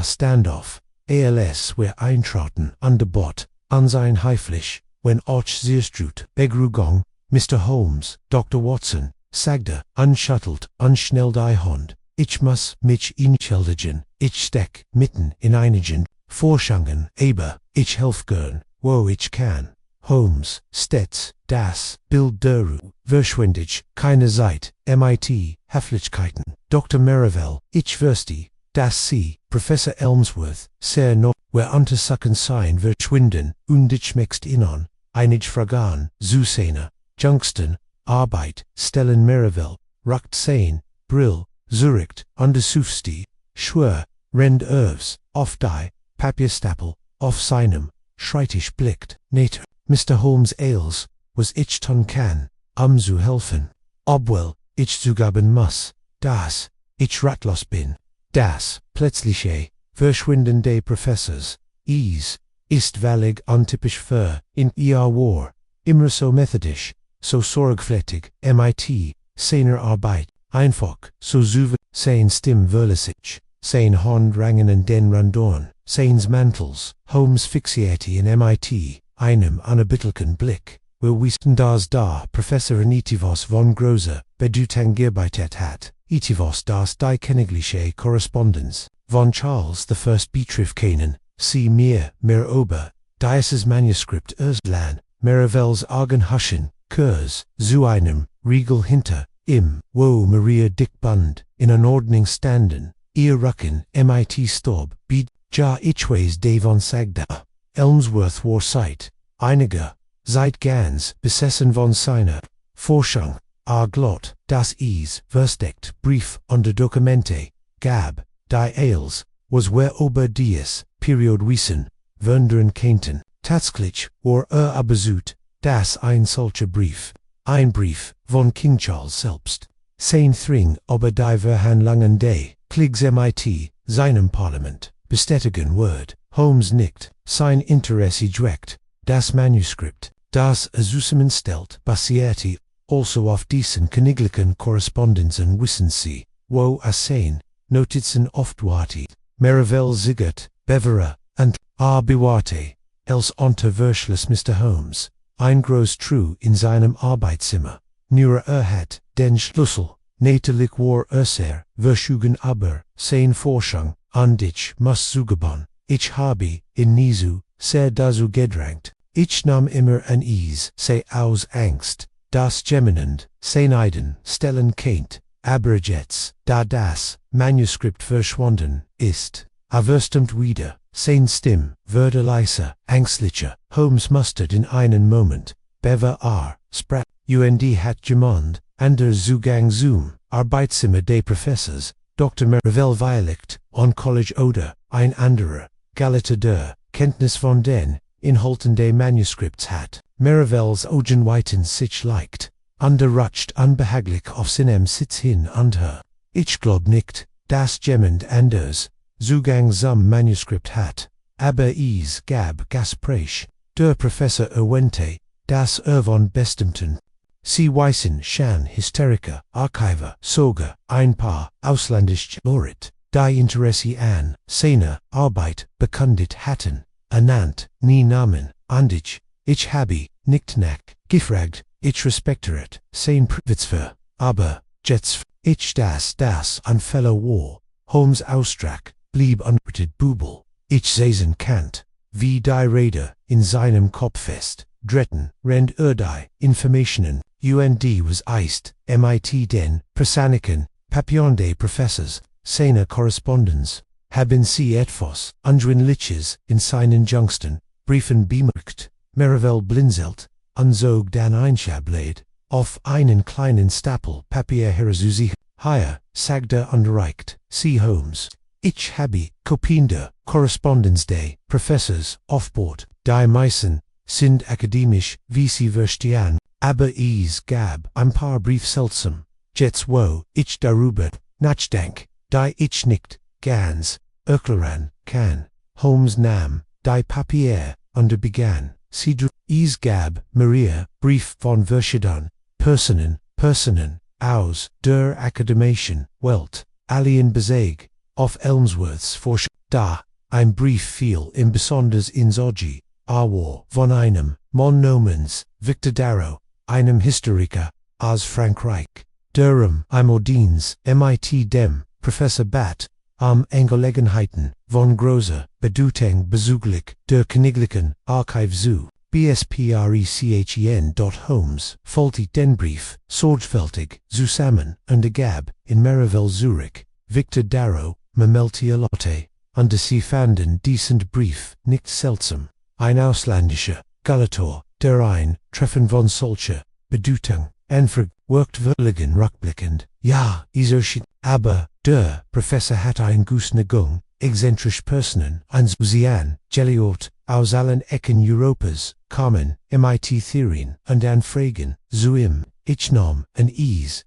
Standoff, ALS wir eintraten, an der Bord, an sein Heiflich, wenn auch Seerstrut, Begrügung, Mr. Holmes, Dr. Watson, sagte, unschattelt, unschnell die Hand, ich muss mich entschuldigen, ich steck, mitten in einigen, Forschungen, aber, ich helf gern, wo ich kann. Holmes, stets, das Bild der verschwindet, keine Zeit, MIT, Höflichkeiten, Dr. Marivell, ich wüsste, dass Sie, Professor Elmsworth, sehr noch, wer untersuchen sein verschwinden, und ich möchte Ihnen, einige Fragen, zu seiner, Jüngsten, Arbeit, stellen Marivell, rakt sein, Brill, Zurich, untersuchste, schwör, rend auf die, Papierstapel, auf seinem, schreitig blickt, Nater, Mr. Holmes Ailes, was ich tun kann, zu helfen, obwohl, ich zugeben muss, dass, ich ratlos bin, das, plötzliche, Verschwinden des Professors, ist völlig untypisch für, in ihr war, immer so methodisch, so sorgfältig, MIT, seiner Arbeit, einfach, so souverän, sein Stimm verlässlich, sein Hand rangen in den Randorn, seines Mantels, Holmes fixierte in MIT, einem unerbittlichen Blick, wir wussten dass da Professor Etivos von Großer Bedeutung gearbeitet hat, Etivos das die königliche Korrespondenz, von Charles I betrifft kennen, sie mehr ober, dieses Manuskript Erslan, Marivels Augenhuschen, Kurs, zu einem, Riegel hinter, wo Maria Dickbund, in Anordnung standen, ihr Rücken, MIT Stob, ja ich weiß davon sagda. Elmsworth war seit einiger Zeit ganz besessen von seiner Forschung, glott, das versteckt Brief und Dokumente gab, die Ailes, was wer über dies Period wissen, wundern könnten. Tatsächlich war abgesucht, dass ein solcher Brief, ein Brief von King Charles selbst, sein Thring über die Verhandlungen des Kriegs MIT, seinem Parlament, bestätigen wird. Holmes nickt, sein Interesse direkt, das Manuskript, das zusammenstellt, basierte also auf diesen königlichen Korrespondenzen wissen Sie, wo sein Notizen oft wartet. Marivell siegert, Bevera, und bewarte, else unter Verschluss Mr. Holmes, ein groß true in seinem Arbeitszimmer, nur hat den Schlüssel, natürlich war verschugen aber, sein Forschung, und ich muss zugeben, ich habe, in Nisu, sehr dazu gedrängt, ich nahm immer an sei aus Angst, das Geminend, sein Eiden stellen kennt, aber jetzt, da das Manuskript verschwunden ist, verstimmt wieder, sein Stimm würde leiser, ängstlicher, Holmes mustert in einen Moment, bever sprach, und hat gemond, an der Zugang zum Arbeitszimmer des Professors, Dr. Merivale weiligt, on College oder, ein anderer, Galata der Kenntnis von den Inhalten des Manuskripts hat, Merivales Augen weiten sich leicht, rutscht unbehaglich auf seinem Sitz hin und her. Ich glaub nicht, dass jemand anders Zugang zum Manuskript hat, aber es gab Gespräch, der Professor erwähnte, dass von bestimmten Sie wissen schon Historiker, Archiver, sogar ein paar ausländische Leute, die Interesse an seiner Arbeit bekundet hatten, ernannt, nie Namen, und ich habe nicht nachgefragt, ich respektiert sein Privatsphäre, aber jetzt, ich das ein Fehler war, Holmes Ausdruck blieb unbeachtet Bubel, ich sehen kann, wie die Rede in seinem Kopf fest, dritten, rend die Informationen, und was ist, mit den Persaniken, Papillon des Professors, seiner Korrespondenz, haben Sie etwas Undrinliches in seinen jüngsten Briefen bemerkt, Merivale blinzelt, und zog dann ein Schablett, auf einen kleinen Stapel Papier heraus, hier, sagte und reicht, Sie Holmes, ich habe Kopien der Korrespondenz des Professors aufgebaut, die meisten sind akademisch, wie Sie verstehen, aber es gab ein paar Brief seltsam, jetzt wo ich darüber nachdenk, die ich nicht ganz erklären kann. Holmes nahm die Papier und begann sie es gab Maria Brief von verschiedenen Personen aus der akademischen Welt, allen Bezug auf Elmsworths Forschung, da ein Brief fiel im besonders ins Auge, von einem Mann namens Victor Darrow, einem Historiker aus Frankreich, der Imodins mit dem Professor Bat, Angelegenheiten von großer Bedeutung bezüglich der Königlichen Archiv zu BSPRECHEN. Holmes fallte den Brief sorgfältig zusammen und gab in Merivale Zurich, Victor Darrow, Lotte, und sie fanden diesen Brief nicht seltsam, ein ausländischer Galator, der ein Treffen von solcher Bedeutung worked verlegen rückblickend, ja, aber der Professor hat ein Neigung, exzentrisch Personen anzusehen, Geliot, aus allen Ecken Europas, kommen, mit Theorien und Anfragen, zu ihm, ich nahm an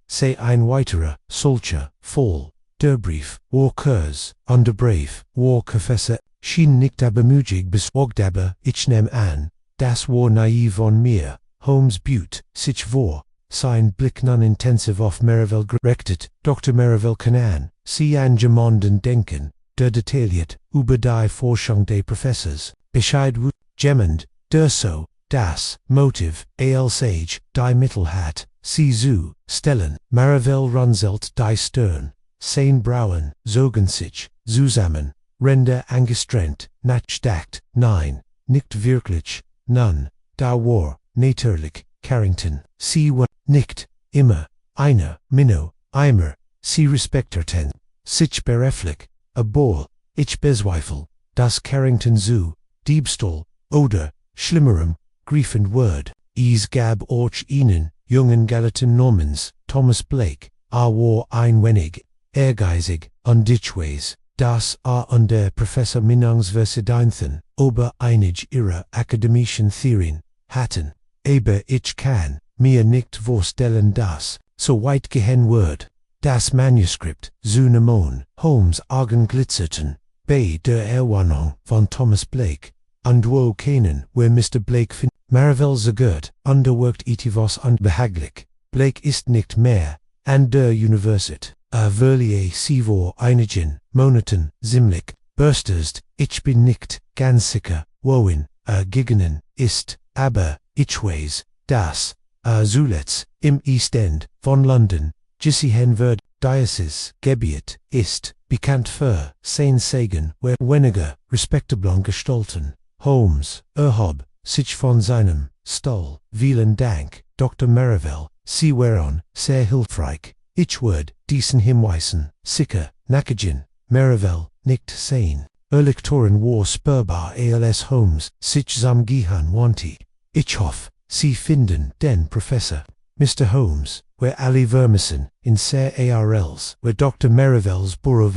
sei ein weiterer, solcher, Fall, der Brief, war kurz, und der Brief, war Professor, schien nicht bemüßigt besorgt aber, ich nehm an, das war naiv von mir, Holmes Butte, sich vor, sein Blick nun intensiv auf Merivale gerichtet, Dr. Merivale kann, sie an jemanden denken, der detailliert, über die Forschung des Professors, Bescheid jemand, der so, das Motiv, sage, die Mittel hat, sie zu stellen, Merivale runzelt die Stirn, sein Brauen, zogen sich, zusammen, Ränder angestrengt, nachgedacht, nein, nicht wirklich, nun, da war, natürlich, Carrington, sie war, nicht, immer, einer, Minnow, immer, sie respektierten, sich berechtigt, aber, ich bezweifle, dass Carrington zu, Diebstahl, oder, schlimmerem, griefend Word, es gab auch ihnen, jungen Gallatin Normans, Thomas Blake, war ein wenig, ehrgeizig, und ditchways, das und der Professor Meinungsverschiedenheiten, über einige ihrer akademischen Theorien, hatten, aber ich kann mir nicht vorstellen, dass, so weit gehen wird, das Manuskript, zu nehmen, Holmes Augen glitzerten, bei der Erwähnung von Thomas Blake, und wo keinen, where Mr. Blake findet, Merivale sagert, unterworkt etwas unbehaglich, Blake ist nicht mehr, an der Universität, verlieh sie vor einigen Monaten, ziemlich, berstest, ich bin nicht ganz sicher, wohin gegangen ist, aber ich weiß, dass zuletzt im East End von London gesehen wird. Dieses Gebiet ist bekannt für sein Segen, where weniger respektablen Gestalten. Holmes erhob sich von seinem Stuhl. Vielen Dank, Dr. Merivale, Sie waren sehr hilfreich. Ich würde diesen Hinweisen sicher nachgehen. Merivale nickt sein. Lektoren war spürbar, als Holmes sich zum Gehen wandte. Ich hoffe, Sie finden den Professor. Mr. Holmes, where alle Vermissen in sehr ARLs, where Dr. Merivale's Burrow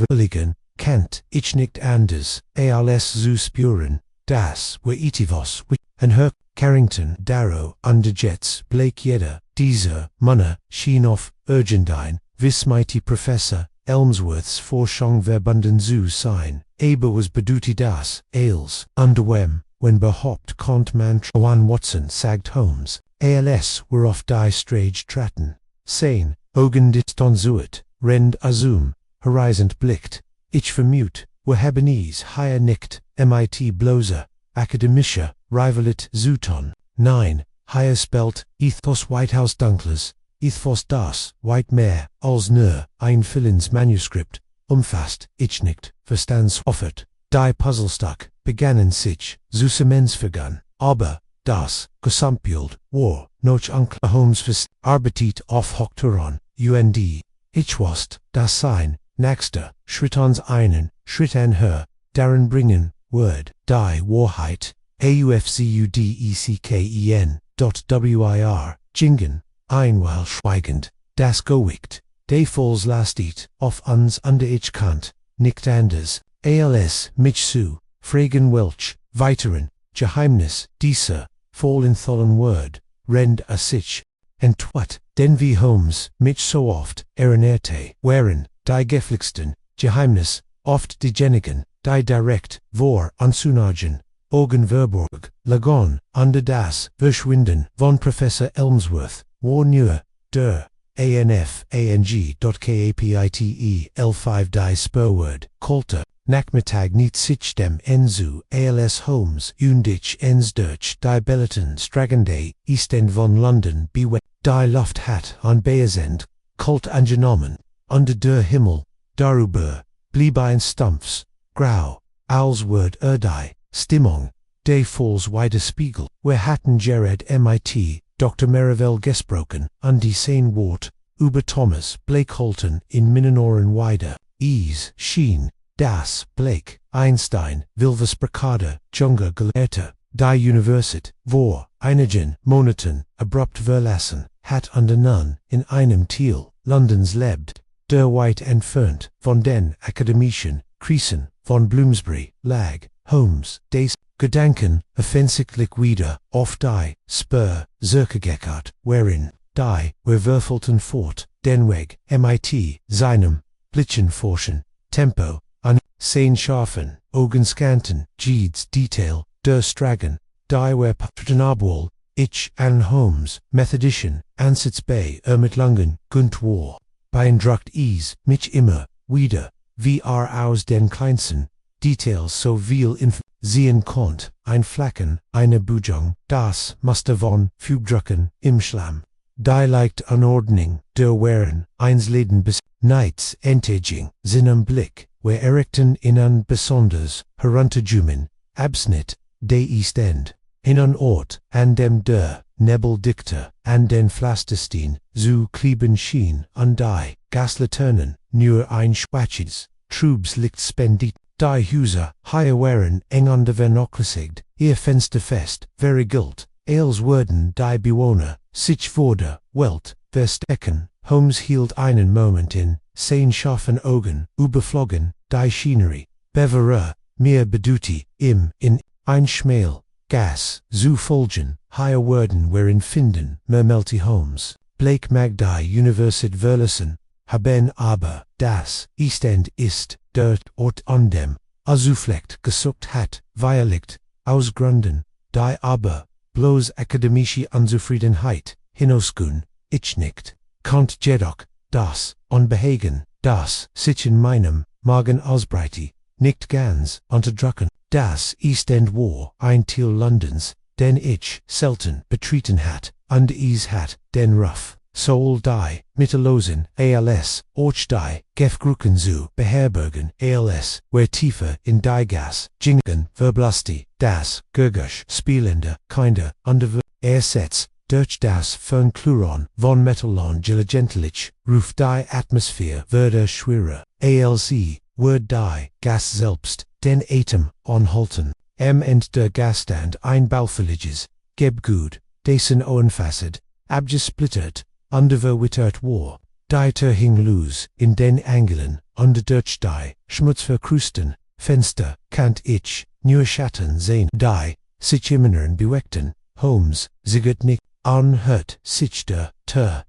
kennt ich nicht anders, als zu spüren, das were etivos, and her Carrington Darrow underjets Blake jeder, dieser Manner schien auf Urgendine, vis mighty Professor Elmsworth's Forschung verbunden zu sein, aber was bedeutet das, als underwem, when behaupt kommt man Joan Watson sagt Holmes, als were auf die Strage traten, sein, Augen distanzuet, rend azum, horizont blickt, ich vermute, we haben es hier nicht, mit bloßer, akademischer, rivalit Zuton, nein, hier spelt, ethos Whitehouse Dunkles, ethos das, White Meer, als nur, ein Fillens Manuskript, umfasst, ich nicht, verstands offert, die Puzzlestück, begannen sich, Zusammensvergangen, aber, das, gesamtbild, war, noch Uncle Holmes fürs Arbeitet auf Hochturon, und, ich wusste, das sein, nächster, Schritt ans einen, Schritt an her, darin bringen, Word, die Wahrheit, aufzudecken, wir, jingen, einmal schweigend, das Gewicht, de Falls lastet, auf uns under ich Kant, nicht anders, als mich zu, fragen welch, weiteren, Geheimnis, dieser, fall in thollen Word, rend a sich, entwat, denn wie Holmes, mich so oft, erinnerte, waren, die gefährlichsten, Geheimnis, oft diejenigen, die direkt, vor, anzunagen, Augen verborg, lagon, under das, verschwinden, von Professor Elmsworth, war nur, der, kapite L5 die Spurword, Kolter, Nachmittag niet sich dem Enzu, als Holmes, ich ens durch die Belleton Stragende, East End von London, bewe, die Luft hat an Beesend, Kult angenommen, under der Himmel, darüber, blieb ein Stumpfs, grau, als Word die, Stimmung, de Falls wider Spiegel, wir hatten Jared mit, Dr. Merivale gesprochen, an die sein Wort, über Thomas Blake Holton in Minoren wider, schien, das Blake, Einstein, Wilves Bracada, Junger Gelehrter, die Universität, vor, einigen Monaten, abrupt verlassen, hat under nun, in einem Teil, Londons lebt, der weit entfernt, von den akademischen, Krisen, von Bloomsbury, lag, Holmes, des Gedanken, offensichtlich wieder, auf die, Spur, zurückgekehrt, wherein, die, wir würfelten fort, den Weg, mit, seinem, Blitzen forschen, Tempo, an, sein scharfen, Augenscanten, Jeeds Detail, der Stragen, die wir patronabwohl, ich an Holmes, Methodischen, Ansitz bei Ermittlungen, Gunt war, beeindruckt mich immer, wieder, wie aus den kleinsten, Details so viel sehen konnt, ein Flacken, eine Bugung, das Muster von Fugdrucken, im Schlamm, die leicht Anordnung, der Waren, eins Leden bis, Nights Entäging, seinem Blick, wir erregten in an besonders, herunterjumen, Abschnitt, de East End, in an Ort, an dem der, Nebeldichter, an den Pflasterstein, zu kleben schien, an die, Gaslaternen, nur ein Schwatches, Trubs Licht spendit, die Häuser, hier waren eng an der vernachlässigt, ihr Fenster fest, very gilt, als wurden die Bewohner, sich vor der Welt, verstecken, Holmes hielt einen Moment in, sein scharfen Augen, überflogen, die Schinerie, beverer, mir beduti, in, ein Schmähl, Gas, zu folgen, hier wurden wherein finden, murmelte Holmes, Blake mag die Universität verlassen, haben aber, das, East End ist, der Ort an dem, Azuflecht gesucht hat, Licht, aus Gründen, die aber, bloß akademische Unzufriedenheit, hinausgehen, ich nicht, konnt jedoch, das, Unbehagen, das, sich in meinem, Magen ausbreite, nicht ganz, unterdrücken, Das East End War, ein Teil Londons, den ich, selten, betreten hat, under is hat, den Ruff, Soul die, Mittellosen, als, Orch die, Gefgrucken zu, beherbergen, als, where tiefer, in die Gas, Jingen, verblasti, das, Gurgusch, Spielende, kinder, under Ersatz, durch das Fernkluron, von Metallon Gentlich, Ruf die Atmosphäre, Wörter schwerer, alc, Word die, Gas selbst, den Atem, onholten, and der Gastand ein Baufälliges, Gebgut, dessen Ohenfasset, abgesplittert, underverwittert war, die Terhing los, in den Angelen, under durch die, Schmutzverkrusten, Fenster, Kant ich, nur Schatten sehen, die, sich immeren beweckten, Holmes, sigert nicht, anhört, sich der,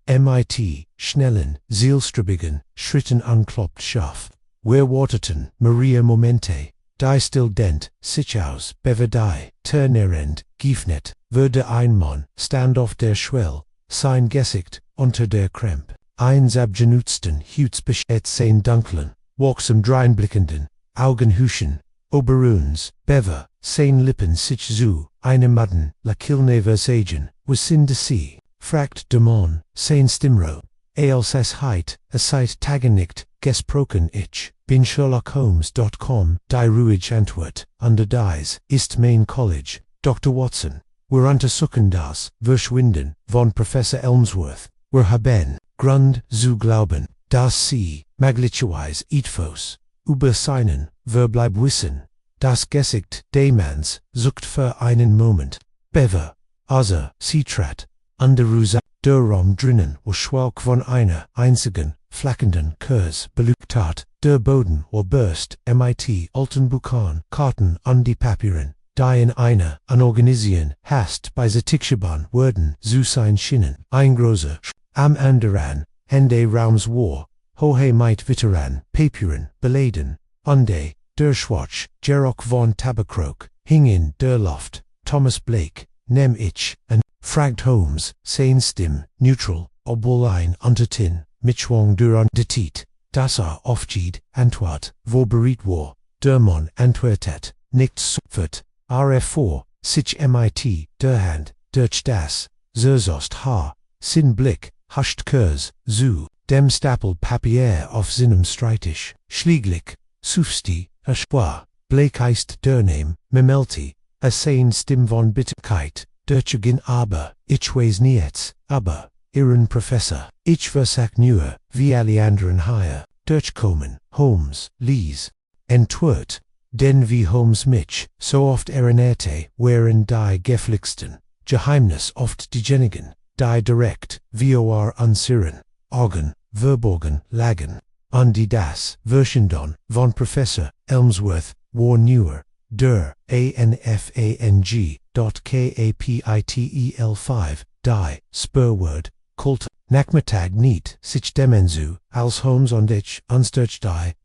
mit, schnellen, zielstrebigen, Schritten ankloppt scharf, wer waterten, Maria Momente, die still dent, sich aus, bever die, turnerend, giefnet, würde ein Mann, stand auf der Schwell, sein Gesicht, unter der Kremp, eins abgenutzten, Hutsbeschät sein dunklen, walksam dreinblickenden, Augenhuschen, Oberuns, bever, sein Lippen sich zu, eine Madden, la Kilne Versagen, was sin de see, fragt de Mon, sein Stimro, als es heit, a seit tagenickt, gesproken ich, bin Sherlock.Holmes.com, die Ruhig Antwort, under dies, ist mein College, Dr. Watson, wir untersuchen das, verschwinden, von Professor Elmsworth, wir haben, Grund zu glauben, dass sie, möglicherweise etwas, über seinen, verbleib wissen, das Gesicht, Demands, sucht für einen Moment, bever, also, sie trat, under Rusa, der Raum drinnen, wo Schwalk von einer, einzigen, flackenden Kurs belügt hat, der Boden, wo burst, mit, alten Bukan, Karten an die Papieren, die in einer, an Organisieren, hast, bei Zetikschabahn, Worden, zu sein Schinnen, ein großer, am anderen, Hende Raums war, hohe mit Veteran, Papieren, beladen, unde, der Schwatch, Gerock von Tabakrook, hing in der Loft, Thomas Blake, nem ich, and, fragt Holmes, sein Stim, neutral, obwohl ein Untertin, Mitschwang durant de Tiet, das aufgeht, Antwort, wo beriet war, der Mann antwortet, nicht sofort, rf4, sich mit, der Hand, durch das, Zersost ha, sin Blick, huscht Kurs, zu, dem Stapel Papier auf seinem Streitisch, schlieglich, sufsti, a Spur, Blake heißt der Name, Memelti, a sein Stim von Bitterkeit, durchgin aber, ich weiß niets, aber, ihren Professor, ich versag nur, wie alle anderen hier, durchkommen, Holmes, lies, entwort, denn wie Holmes mich, so oft erinnerte, wären die geflixten, Geheimnis oft diejenigen, die direkt, vor unseren Augen, verborgen lagen, an die das Verschwinden von Professor Elmsworth war nur, der anfang.kapitel5, die Spurword, Kult, Nachmittag niet, sich demenzu, als Holmes und ich, uns die,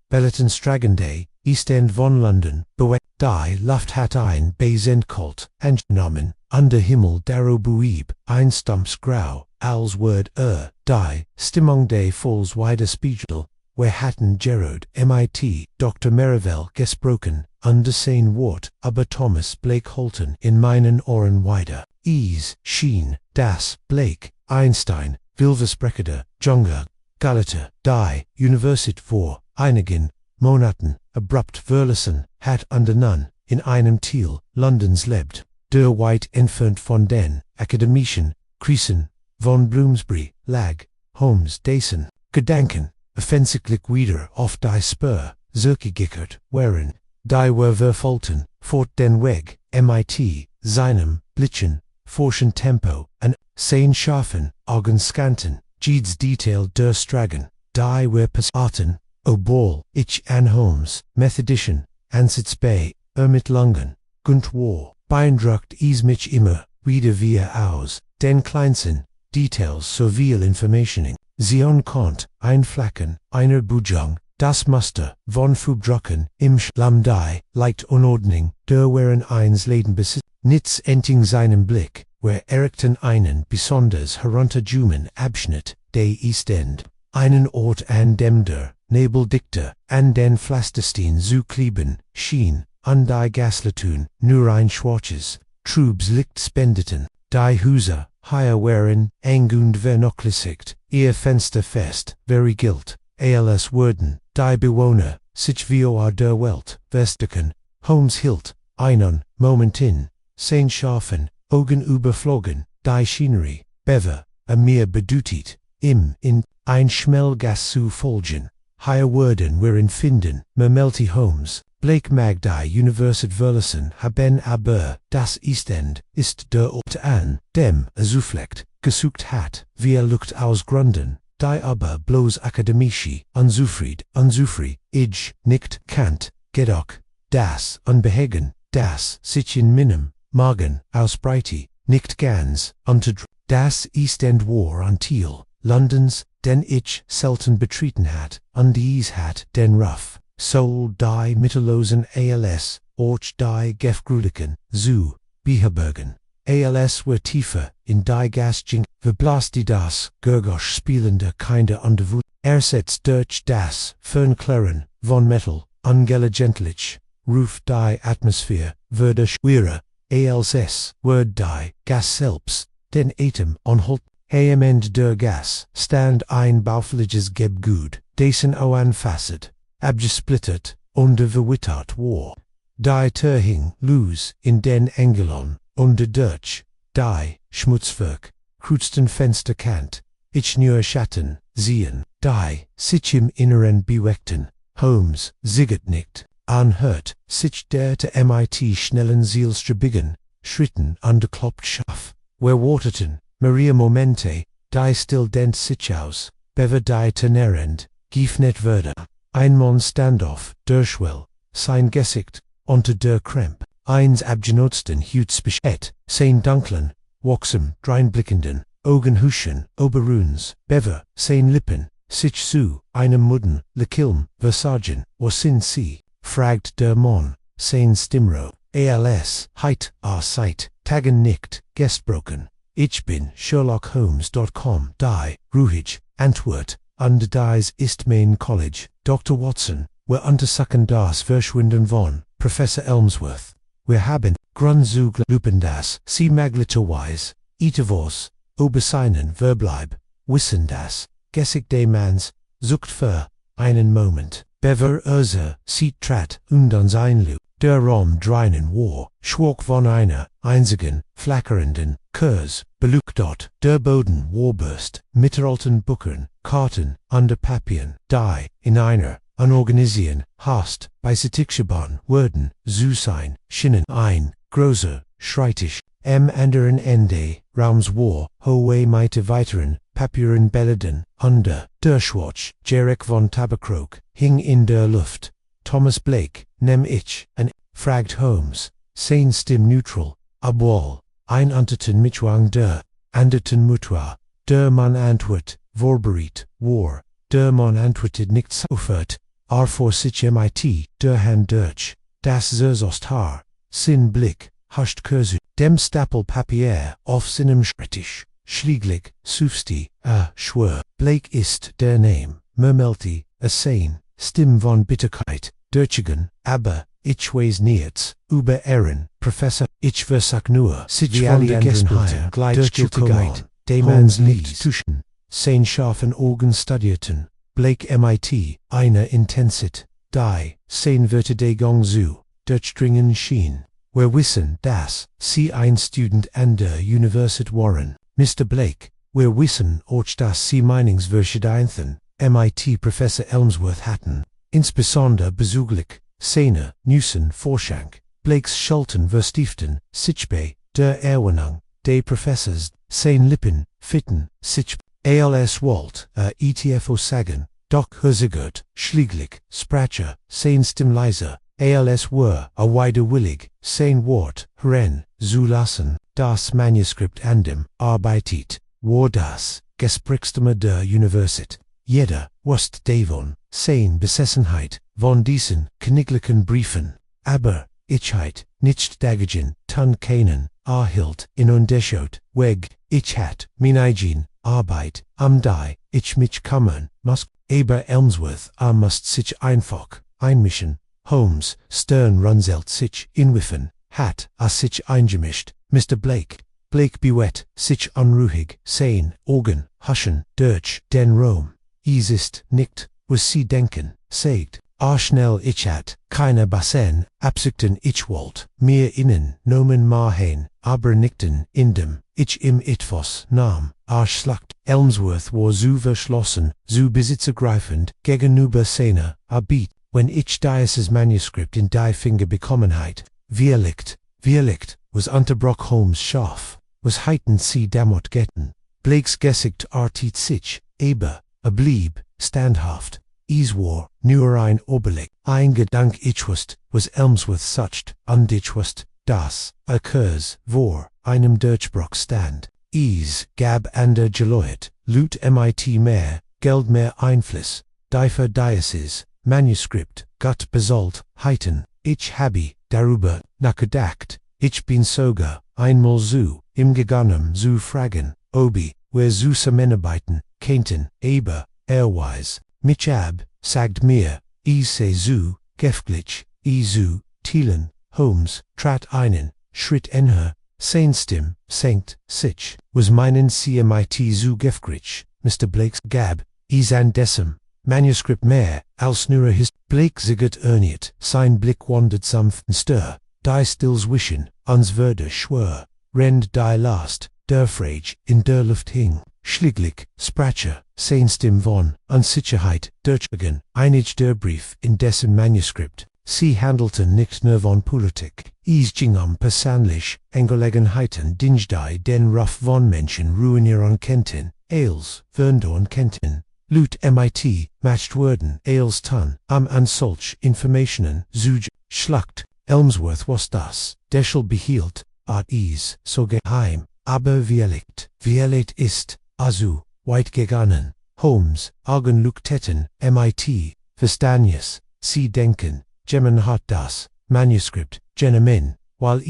Belleton Stragende, East End von London, bewegt, die Luft hat ein Beisendkult, angenommen, under Himmel darobuib, ein Stumps grau, als Word die, Stimmung des Falls wider Spiegel, where hatten Gerard, mit, Dr. Merivale gesprochen, under sein Wort, aber Thomas Blake Holton in meinen Ohren wider, schien, das, Blake, Einstein, Wilversprecher, Junger, Galata, die, Universität vor, einigen, Monaten, abrupt verlassen, hat under none, in einem Teil, Londons lebt, der weit entfernt von den, akademischen, Krisen, von Bloomsbury, lag, Holmes dessen, Gedanken, offensichtlich wieder auf die Spur, zurückgekehrt waren, die were verfolgten, fort den Weg, mit, seinem, Blitzen, forschen Tempo, an, sein scharfen, Augenskanten, Jeeds Detail der Stragen, die were passaten, obwohl, ich an Holmes, Methodischen, Ansitz bei, mit Lungen, Gunt war, beeindruckt is mich immer, wieder wir aus, den kleinsten, Details soviel Informationing, Zion konnte, ein Flacken, einer Bujang, das Muster, von Fubdrucken, im Schlamm die, leicht Unordnung, der waren eins Leden besitzt, nits enting seinem Blick, wer erregten einen besonders heruntergekommen Abschnitt, der East End, einen Ort an dem der, Nebeldichter, an den Pflasterstein zu kleben, schien, die Gaslatun, nur ein Schwarzes, Trubs Licht spendeten, die Huser, higher wherein, engund vernocklisicht, ihr Fenster fest, very gilt, als Worden, die Bewohner, sich vor der Welt, Vestiken, Holmes hilt, einen, Momentin, sein Schafen, Augen überflogen, die Schinerie, Bever, mir bedutit, in, ein Schmelgas zu folgen, higher Worden wherein finden, Melty Holmes, Blake Magdi Universität Verlassen haben aber, das Eastend, ist der Ort an, dem, zuflecht, gesucht hat, lucht aus Gründen, die aber bloß akademische, unzufried, nicht, kannt, jedoch, das, unbehegen, das, sich in meinem, Magen, ausbreite, nicht ganz, unter, das Eastend war until, Londons, den ich selten betreten hat, dies hat, den rough, Soul die mittellosen als, Orch die gefgrüdigen, zu, beherbergen, als were tiefer, in die Gasjink, verblasst die das, Gurgosch spielende Kinder underwood, ersetzt durch das, Fernklaren, von Metal, ungelegentlich, ruf die Atmosphäre, würde schwerer, als word die, Gas selbst, den Atem, onholt, am Ende der Gas, stand ein baufälliges Gebgut, dessen anfasset, abgesplittert, und verwittert war. Die Terhing, loose, in den Engelon, unter Durch, die, Schmutzwerk, kreuzten Fensterkant, ich nur Schatten, sehen, die, sich im Inneren beweckten, Holmes, siget nicht, anhört, sich der MIT schnellen Zielstrebigen, Schritten underkloppt schaff, waterten, Maria Momente, die still dent sich aus, bever die tenerend, giefnet würde. Einmal Standoff, Derschwell, sein Gesicht, unter der Kremp, eins abgenutzten Hutsbeschett, sein dunklen, wachsam, dreinblickenden, Augenhuschen, Oberuns, Bever, sein Lippen, sich zu, einem Mudden, Lekilm, Versagen, or sin sie, fragt der Mann, sein Stimro, als, heit, Sight, tagen nicht, gesprochen, ich bin SherlockHolmes.com, die, ruhig, Antwort, und dies ist mein College, Dr. Watson, wir untersuchen das Verschwinden von, Professor Elmsworth, wir haben, Grundzüge lupen das, sie möglicherweise, etwas, über seinen Verbleib, wissen das, Gesicht des Manns, sucht für, einen Moment, bever sieht trat, dann sein Lu, der Raum dreinen war, schwach von einer, einzigen, flackernden, Kurs, belugt dort, der Boden warbürst, mittelalten Buckern, Karten, under Papieren, die, in einer, unorganisieren, hast, bei Sitikschebahn, Worden, zu sein, Schinnen, ein, großer, schreitisch, anderen Ende, Raums war, hohe Meite weiteren, Papieren Belleden, under, der Schwarz, Jerek von Tabakrook, hing in der Luft, Thomas Blake, nem ich, an, fragt Holmes, sein Stimm neutral, obwohl, ein unterten Mitwang der, anderten Mutua, der Mann antwort, vorbereitet, war, der Mann antwortet nicht sofort, vor sich mit, der Hand durch, das Zersost Haar, sin Blick, huscht Kursu, dem Stapel Papier, auf seinem Schreibtisch, schlieglich, sufsti, schwör, Blake ist der Name, murmelte, sein, Stimm von Bitterkeit, Durchigen, aber, ich weiß nichts, über Ehren, Professor, ich versag nur, sich von die Gespelten, Gleichgültigkeit, dem Manns nicht tuschen, sein scharfen Augen studierten, Blake MIT, einer Intensit, die, sein Wörter de Gong zu, durchdringen schien, wir wissen, dass, sie ein Student an der Universität waren, Mr. Blake, wir wissen auch, dass sie Meinungsverschiedenheiten, MIT Professor Elmsworth hatten, insbesondere bezüglich, seiner, Newson Vorschank, Blakes Schulten verstieften, sich bei, der Erwähnung, des Professors, sein Lippen, fitten, sich, als Walt, etfo sagen, doch Hörsigert, schlieglich, Spracher, sein Stimm leiser, als were, widerwillig, sein Wort, Ren, zulassen, das Manuskript an dem, arbeitet, war das, Gesprächsthema der Universität, jeder, wusste davon, sein Besessenheit, von diesen, knigglichen Briefen, aber, ich heit, nicht dagegen, tun keinen, hielt, in undeschaut, weg, ich hat, min eigen, Arbeit, die, ich mich kümmern, muss, aber Elmsworth, must sich einfach, einmischen, Holmes, Stern runzelt sich inwiffen, hat sich eingemischt, Mr. Blake. Blake bewet, sich unruhig, sein, Organ, huschen, durch, den Rom. Ist nicht, was sie denken, sagt, schnell ich hat, keine Basen, absichten ich wollt, mir innen, nomen mahen, aber nichten, in dem, ich im Etwas nahm, schlagt, Elmsworth war so verschlossen, so besitzergreifend, gegenüber seiner, Arbeit, wenn ich dieses Manuskript in die Finger bekommenheit, wirlicht, was unterbroch Holmes scharf, was heiten sie damit getten, Blakes Gesicht artet sich, aber, blieb, standhaft, is war, nur ein Oberleg, ein Gedank ich wust, was Elmsworth sucht, und ich wust, das, occurs, vor, einem Durchbruch stand, gab ander geläut, Lut mit mehr, Geld mehr Einfluss, tiefer Diocese, Manuskript, Gott besollt, heiten, ich habe, darüber, nachgedacht, ich bin sogar, einmal so, im Gegangen zu fragen, obi, wer so zusammenarbeiten, könnten, aber, mich ab, sagt mir, sei so, gefglich, so, Thielen, Holmes, trat einen, Schritt näher, sein Stimm, senkt, sich, was meinen sie mit so gefglich, Mr. Blakes gab, an dessen, Manuskript mehr, als nur his, Blake ziggert erniert, sein Blick wandert sanft stör, die stills wischen, ans würde schwör, rend die last, der Frage, in der Luft hing, schlieglich, sprache, sein Stimm von, Unsicherheit, durchgegangen, einig der Brief, in dessen Manuskript, sie handelten nicht nur von Politik, es ging persönlich, Angelegenheiten, die den Ruf von Menschen ruinieren könnten, als, verloren könnten. Lut mit, matched worden, als ton, an solch Informationen, schlacht, Elmsworth was das, deschel behielt, so geheim, aber wirlicht ist, also, weit gegangen, Holmes, Augen leuchteten, mit, Verständnis, sie denken, Gemmen hat das, Manuskript, Geheimnis, weil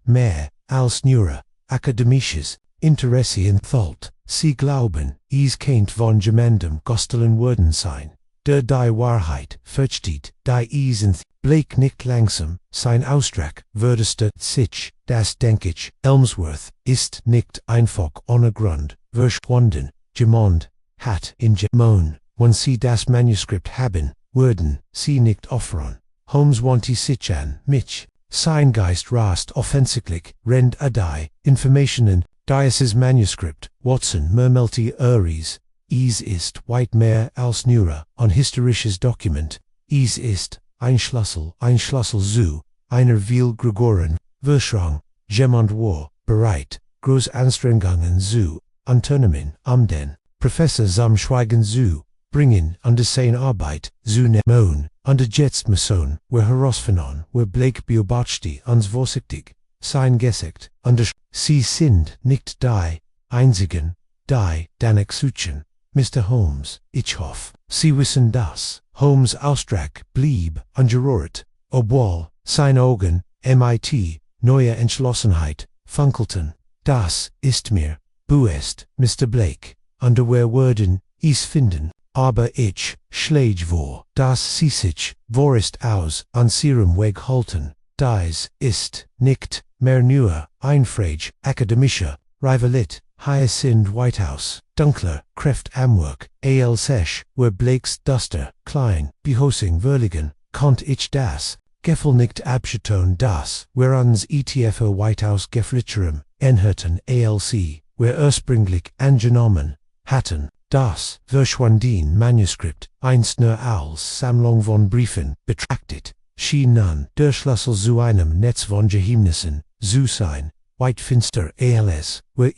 mehr, als nur, akademisches, Interesse enthalten, sie glauben, kennt von jemandem gostelen worden sein, der die Wahrheit versteht, die in Blake nicht langsam, sein Ausdruck, würdeste sich, das denk ich, Elmsworth, ist nicht einfach ohne Grund, verschwunden, jemand, hat in Gemon, wenn sie das Manuskript haben, würden, sie nicht offern. Holmes wandte sich an mich, sein Geist rast offensichtlich, rend die Informationen, dieses Manuskript, Watson murmelte ist weit mehr als nur ein historisches Dokument, ist ein Schlüssel zu einer viel größeren Verschwörung, jemand war bereit, große Anstrengungen zu unternehmen, den Professor zum Schweigen zu bringen, und seine Arbeit zu nehmen, und jetzt müssen wir herausfinden, wer Blake beobachtete und vorsichtig, sein Gesicht, und sie sind nicht die einzigen, die danach suchen, Mr. Holmes, ich hoffe, Sie wissen das. Holmes' Ausdruck blieb ungerührt, obwohl seine Augen, mit neuer Entschlossenheit, funkelten. Das ist mir bewusst, Mr. Blake, und wir würden es finden, aber ich schlage vor, dass Sie sich vorerst aus ihrem Weg halten. Dies ist nicht mehr nur ein Frage akademischer Rivalität. Hier sind Whitehouse, dunkler Kräft am Werk, als wer Blakes Duster, klein, behosing verligen, konnt ich das Gefühl nicht abschütteln, das wir uns etf Whitehouse Geflitscherem, enhörten als wir ursprünglich angenommen hatten. Das verschwundene Manuskript, einst nur als Sammlung von Briefen betrachtet, schien nun der Schlüssel zu einem Netz von Geheimnissen zu sein. Weit finster als wir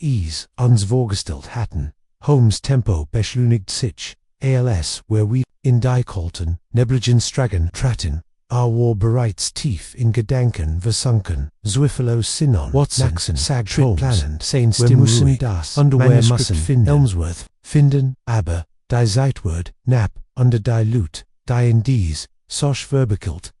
uns vorgestellt hatten. Holmes' Tempo beschleunigt sich, als wir in die kalten, nebligen Straßen traten, war bereits tief in Gedanken versunken, zweifellos Sinnen, Watson, sagt Holmes, sein Stimm müssen das Manuskript finden, Elmsworth, finden, aber, die Zeitwort, knapp, unter die Lut, die in solch verwickelt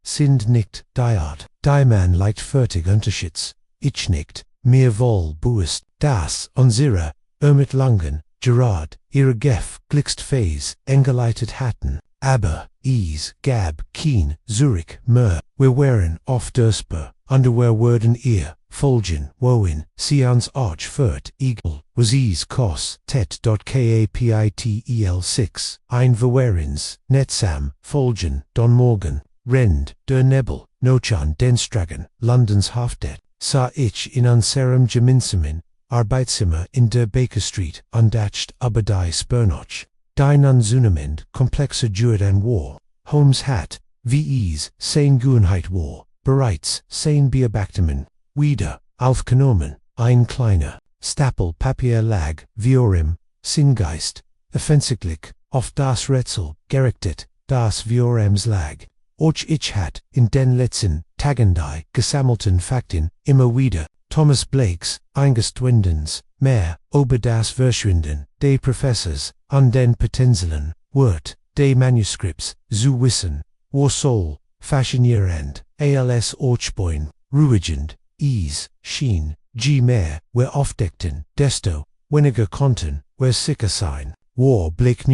sind nicht die Art, die man leichtfertig unterschätzt. Ich nicht, mir wohl bewusst, dass unsere Ermittlungen gerade ihre gefälligste Phase eingeleitet hatten, aber ease, gab, keen, Zurich, mer, wir waren, oft der Spur, underwear word and ear, folgen, wohin, seans arch furt, eagle, was ease kos, tet.kapitel 6, ein verwerens, netsam, folgen, Don Morgan, rend, der Nebel, nochan denstragen, London's half-dead, sa ich in unserem Gemeinsamen, Arbeitszimmer in der Baker Street, undatched, aber die Spurnoch, die nun zunehmend, komplexer Jordan war, Holmes hat, wie ease, sein Gewohnheit war, bereits, sein Beobachtungen, wieder, aufgenommen, ein kleiner, Stapel Papier lag, Viorim, Singeist, offensichtlich, auf das Rätsel, gerichtet, das Viorems lag, och ich hat, in den letzten, Tagen die, gesammelten Fakten, immer wieder, Thomas Blakes, eingestwendens, mehr, über das Verschwinden, des Professors, an den Potentialen, Wort, des Manuskripts, zu wissen, war soll, faszinierend, als Orchboin, ruhigend, ease, schien, mehr, wir aufdeckten, desto, weniger konnten, wir sicher sein, war Blake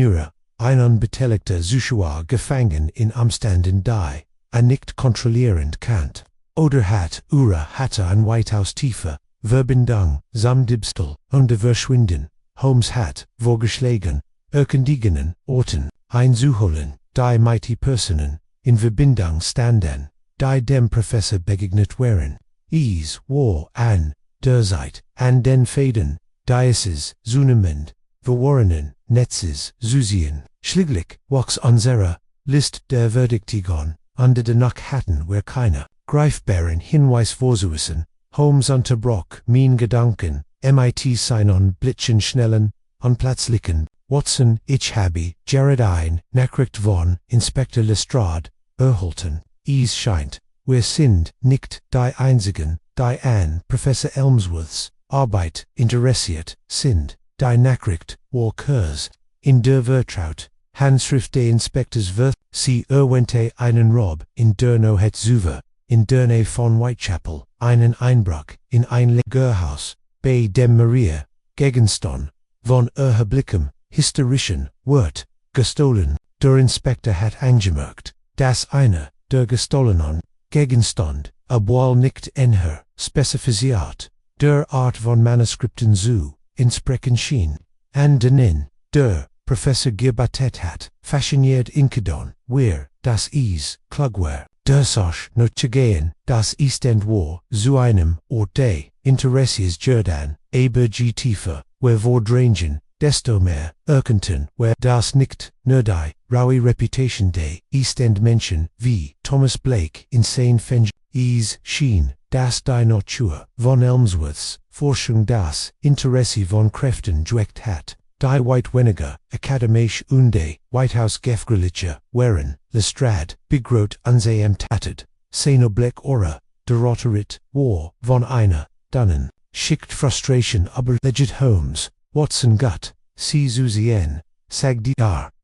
ein unbeteiligter Zuschauer gefangen in Umständen die, nicht kontrollierend Kant. Oder hat, hatte ein Whitehouse tiefer, Verbindung, Samdibstel, unter verschwinden, Holmes hat, vorgeschlagen, erkundigenen, Orten, einzuholen, die mighty Personen, in Verbindung standen, die dem Professor begegnet wären, ease, war, an, der Seite, an den Fäden, Diases, zunehmend, verworrenen, Netzes, Susien, schlichtlich, wax unserer, List der Verdiktigon, unter den hatten wir keine, greifbaren Hinweis vorzuwissen, Holmes unterbroch, mein Gedanken, mit seinen blitzschnellen, unplötzlichen, Watson, ich habe, Jared ein, Nachricht von, Inspektor Lestrade, erhalten, es scheint, wir sind, nicht, die einzigen, die an Professor Elmsworths, Arbeit, interessiert, sind, die Nachricht, war Kurs, in der Vertraut, Handschrift des Inspektors wird, sie erwähnte einen Rob, in der Nohet Zuver, in der Nähe von Whitechapel, einen Einbruch, in ein Lagerhaus, bei dem Maria, Gegenstand, von erheblichem, historischen, Wort, gestohlen, der Inspektor hat angemerkt, dass einer, der gestohlenen, Gegenstand, obwohl nicht näher, spezifiziert, der Art von Manuskripten zu, entsprechen schien, an denen, der, Professor gearbeitet hat, fasziniert Inkedon, where, das is, klugware, der Soch, no zu gehen, das Eastend war, zu einem, Ort de, Interesses Jordan, aber tiefer, where vordrangen, desto mehr, erkannten, where das nicht, nur die, raue Reputation de, Eastend Menschen, wie, Thomas Blake, insane Feng, is, schien, das die Natur, von Elmsworths, Forschung das, Interesse von Kräften geweckt hat. Die White weniger, akademisch unde, Whitehouse Gefgrilliche, wären, Lestrade, begrot unseem tattet, seiner Black Aura, der Rotterit, war, von einer, dannen, schickt Frustration aber legit Holmes, Watson Gut, sie Susien, sag die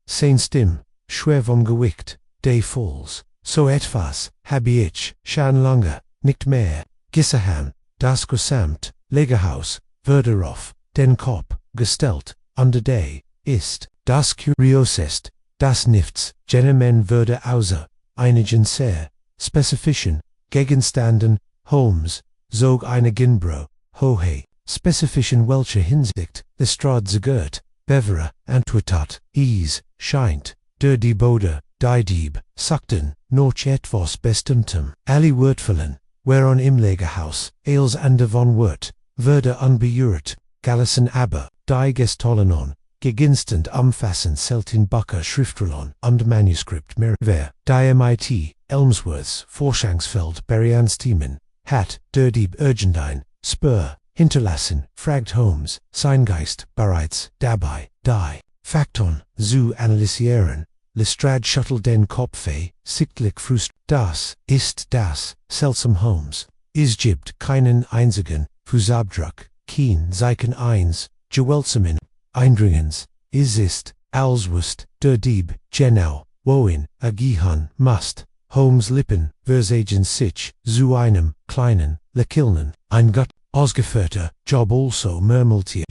sein Stimm, schwer vom Gewicht, des Falls, so etwas, habe ich, schon lange, nicht mehr, Gisserham, das Gesamt, Lagerhaus, würde auf, den Kopf, gestellt, under day, ist, das Curiosest, das nichts, Gentleman würde außer, einigen sehr, spezifischen, Gegenständen, Holmes, zog eine Ginbro, hohe, spezifischen welcher Hinsicht, Lestrade zagert, Bevere, antwortet, scheint, der Diebode, die Dieb, sagten, noch etwas bestimmtem, alle Wörtfällen, whereon im Lagerhaus, als ander von Wort, würde unbeirrt, Gallison aber, die Gestohlenon, gegenstand umfassend selten Bucker Schriftrollen und Manuskript mehr, wer, die MIT, Elmsworths, Forschungsfeld Berianstemen, hat, der Dieb irgendein, Spur, hinterlassen, fragt Holmes, sein Geist, bereits, dabei, die, Fakton, zu analysieren, Lestrade schüttelt den Kopf, sichtlich frust, das, ist das, seltsam Holmes, es gibt keinen einzigen, Fußabdruck, kein Zeichen eins, gewaltsamen, Eindringens, es ist, als wusst, der Dieb, genau, wohin, gehen must, Holmes Lippen, versagen sich, zu einem, kleinen, lekilnen, ein Gott, ausgeführter, Job also murmelte,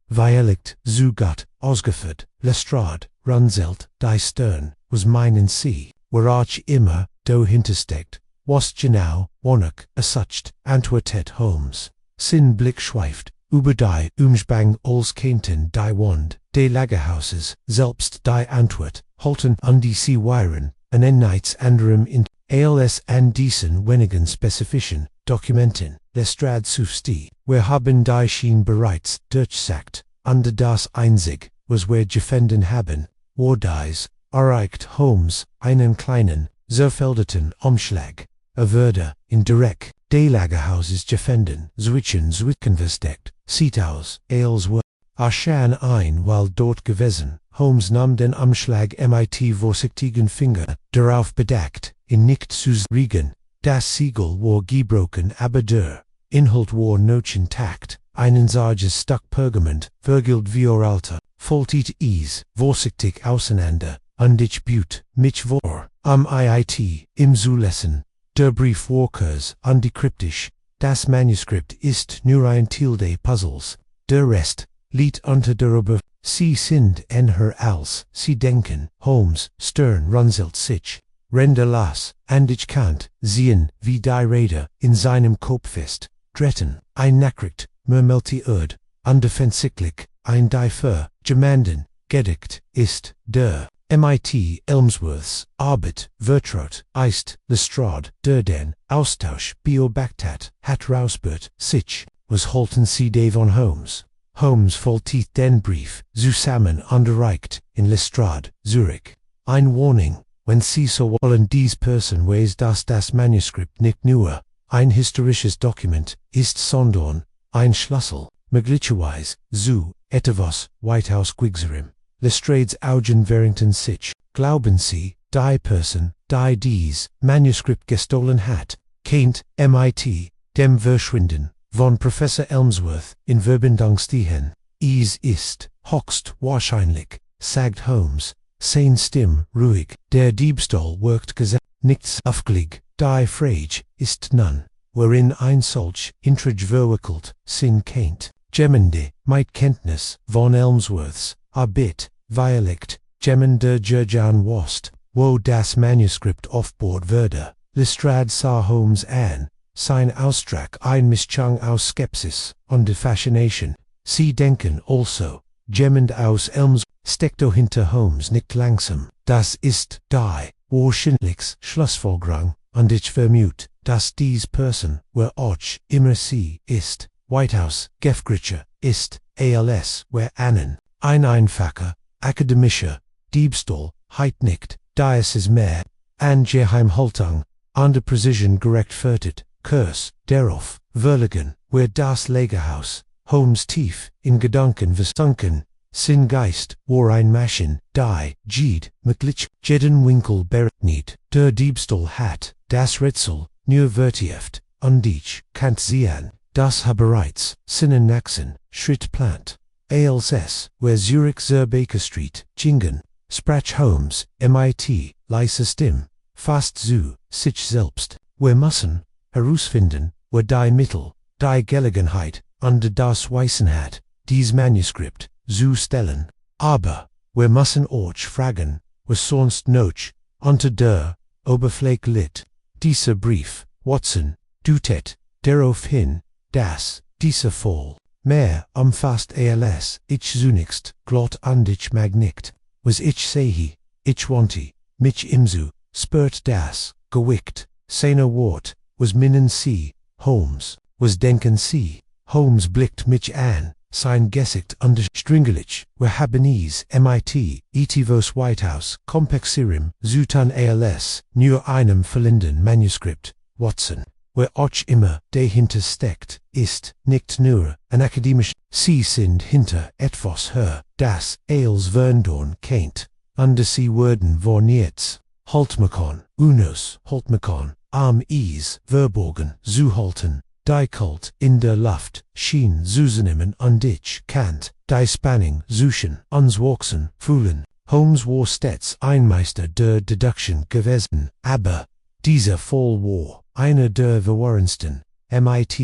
violet, zu Gott, ausgeführt, Lestrade, runzelt, die Stern, was meinen Sie, waarach immer, do hintersteckt, was genau, wonach, ersucht, antwortet Holmes. Sin Blick schweift, über die Umspang als Kenten die Wand, de Lagerhauses, selbst die Antwort, halten an die Sie Wiren, en nichts anderem in, als an diesen wenigen spezifischen Dokumenten, Lestrade Sufsti, wir haben die Schien bereits durchsagt, under das einzig, was wir gefunden haben, war dies, erreicht Holmes, einen kleinen, zerfelderten Umschlag, würde, in direkt, de Lagerhauses gefunden, zwischen versteckt, sieht aus, als were, erschien ein weil dort gewesen, Holmes nahm den Umschlag mit vorsichtigen Finger, darauf bedeckt, in nicht zu riegeln, das Siegel war gebrochen aber der Inhalt war noch intakt, einen zartes Stück Pergament, vergilbt wie alter, faltet es, vorsichtig auseinander, und ich büt, mich vor, IIT, im Zulesen, der Brief Walkers, und die kryptisch, das Manuskript ist nur ein Teil des Puzzles, der Rest, liegt unter der Oberfläche. Sie sind her als, Sie denken, Holmes, Stern runzelt sich, Render las, and ich kannt, sehen, wie die Rede, in seinem Kopf ist, Dretten, ein Nachricht, murmelte undefensichtlich, ein die gemanden, gedickt, ist, der, mit Elmsworths, Arbeit, Vertraut, ist, Lestrade, der den, Austausch, beobachtet, hat rausbert, sich, was halten Sie davon Holmes? Holmes faltet den Brief, zusammen underreicht, in Lestrade, Zurich. Ein Warning, wenn Sie so wollen dies Person weiß das Manuskript nicht nur, ein historisches Dokument, ist sondern, ein Schlüssel, möglicherweise, zu, etwas, White House Quigserim. Lestrades Augen Warrington sich, glauben Sie, die Person, die dies Manuskript gestohlen hat, kennt, mit, dem Verschwinden, von Professor Elmsworth, in Verbindung stehen. Es ist, höchst wahrscheinlich, sagt Holmes, sein Stimme ruhig, der Diebstahl wirkt nichts aufgelegt, die Frage ist nun, worin ein solch Intrige verwickelt sein kennt. Jemande, mit Kenntnis von Elmsworths, Arbeit, Dialekt, jemande Jurjan Wost, wo das Manuskript aufbord würde, Lestrade sah Holmes an, sein Ausdruck ein Mischung aus Skepsis und Fascination. Sie denken also, jemand aus Elms steckte hinter Holmes nicht langsam. Das ist die wahrscheinlich Schlussfolgerung, und ich vermute, dass dies Person, wer auch immer sie ist, White House Gefgricher ist, als wer einen, ein einfacher, akademischer Diebstahl, heit nicht, dies ist mehr, an Geheimhaltung, an der Precision gerechtfertigt. Kurs, darauf, verlegen, wer das Lagerhaus, Holmes tief, in Gedanken versunken, sein Geist, war ein Maschen, die, mit jeden Winkel berechnet, der Diebstahl hat, das Rätsel, nur vertieft, und ich, kannt sehen, das bereits, seinen nächsten, Schritt plant. Als wer Zurich zur Baker Street, gingen, sprach Holmes, mit, leise Stimme, fast zu, sich selbst, wir müssen, herausfinden, wer die Mittel, die Gelegenheit, und das Wissen hat, dies Manuskript, zu stellen. Aber, wir müssen auch fragen, was sonst noch, unter der Oberfläche liegt. Dieser Brief, Watson, deutet darauf hin, dass, dieser Fall, mehr umfasst als, ich zunächst, glatt und ich mag nicht, was ich sehe, ich wante, mich imzu, spürt das, gewickt, seiner Wort, was meinen Sie, Holmes, was denken Sie? Holmes blickt mich an, sein Gesicht stringelig, wir haben es, mit, etivos White House, kompexirim, zutan als, nur einem verlinden Manuskript, Watson, wer auch immer dahinter steckt, ist, nicht nur, ein akademisch, Sie sind hinter etwas her, das, als Verndorn kennt, und Sie würden vor nichts, Haltmekon, unos, Haltmekon, es, verborgen, zuhalten, die Kult in der Luft, schien zuzunehmen und ich kannt, die Spanning suchen, uns wachsen, fühlen. Holmes war stets ein Meister der Deduction gewesen, aber dieser Fall war einer der verworrensten, mit,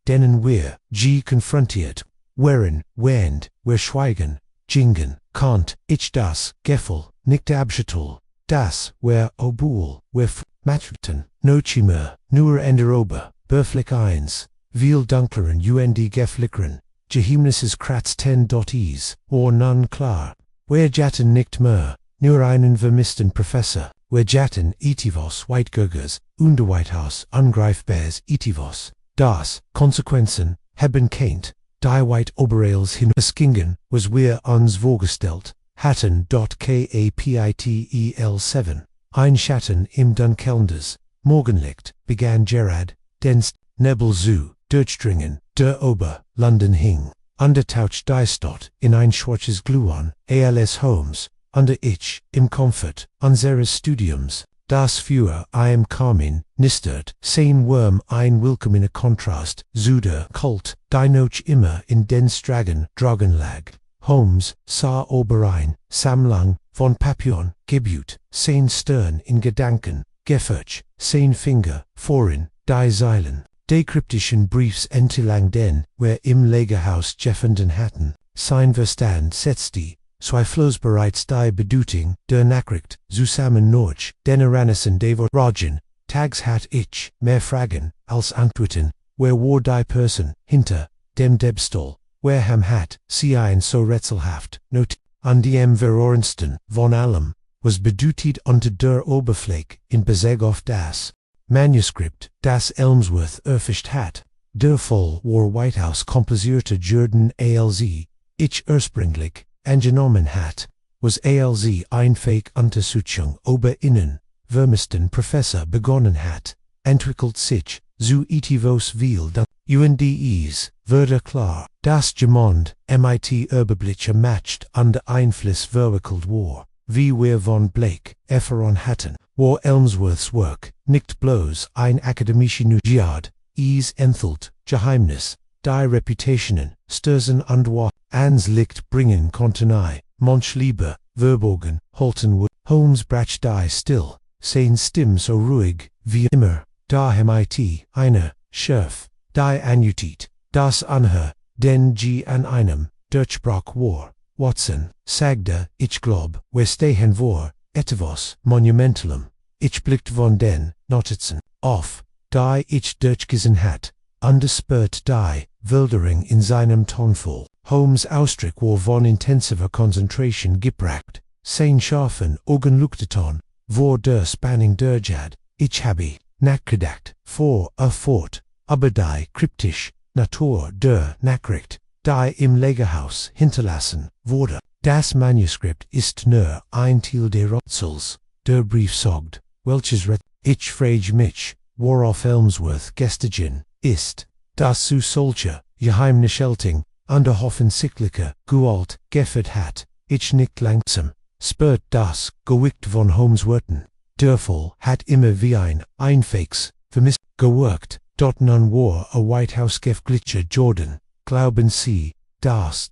denen wir, konfrontiert, waren, während wir schweigen, gingen, konnt, ich das Gefühl, nicht abschütteln, das, wer obwohl, wer matriten, nochimer, nur enderober, berflik eins, viel dunkleren und geflickeren, Geheimnisses kratz 10.is, or nun klar, wer jatten nicht mehr, nur einen vermissten Professor, wer jatten etivos Whitegurgers, Whitehouse ungreifbares etivos, das, Konsequenzen, hebben keint, die White Oberales hin Skingen, was wir uns vorgestellt, hatten. Kapitel 7, ein Schatten im Dunkelndes, Morgenlicht, begann Gerard, denst, Nebel zu, durchdringen, der Ober, London hing, undertaucht die Stadt, in ein schwarzes Gluon, als Holmes, under ich, im Comfort, unseres Studiums, das für im Carmin, nistert, sein Worm ein willkommener Kontrast, zu der Kult, die noch immer in den Dragon lag. Holmes sah Oberein, Sammlung von Papillon, Gebut, sein Stern in Gedanken, Gefurch, sein Finger, vorin, die Zeilen, die kryptischen Briefs entlang den, wer im Lagerhaus gefunden hatten, sein Verstand setzte, zweifellos bereits die Bedeutung der Nachricht, zusammen noch, den Eranissen der Rogen, tags hat ich, mehr Fragen, als Antworten, wer war die Person, hinter, dem Diebstahl, wer hat, sie ein so rätselhaft, not, an dem verlorensten, von allem, was bedeutet unter der Oberfläche, in Bezug auf das Manuskript, das Elmsworth erfasst hat, der voll war Whitehouse komposierte Jordan als, ich ursprünglich, angenommen hat, was als Fake Untersuchung ober innen, vermissten Professor begonnen hat, entwickelt sich, zu etivos viel dann, UNDEs, wurde klar, das Gemond, MIT Überbliche matcht under Einfluss verwickelt war, wie wir von Blake, erfahren hatten, war Elmsworths Werk, nicht bloß ein akademische Neugierde, es enthält, Geheimnis, die Reputationen, Sturzen und war, ans Licht bringen konnten manch lieber, verborgen, halten would, Holmes brach die still, sein Stimm so ruhig, wie immer, da MIT, einer, Schärf, die Annuität, das Anhör, den an einem, Durchbruch war, Watson, sagte, ich glaub, wir stehen vor, etwas, monumentalem, ich blickt von den, Notizen, auf, die ich durchgesehen hat, underspurt die, Wildering in seinem Tonfall, Holmes Ausdruck war von intensiver Konzentration geprägt, sein scharfen Augenleuchteton, vor der Spannung durchjad, ich habe, nachgedacht, fort, aber die kryptisch, Natur der Nachricht, die im Lagerhaus hinterlassen wurde. Das Manuskript ist nur ein Teil der Rätsels, der Brief sagt, welches ich frage mich, worauf Elmsworth gestiegen ist, das zu solcher Geheimnischelting, under offensichtlicher Gewalt geführt hat, ich nicht langsam, spürt das Gewicht von Holmes Worten, der Fall hat immer wie ein Einfaches, vermisst, gewirkt, dort nun war a Whitehouse Glitscher Jordan, glauben Sie, das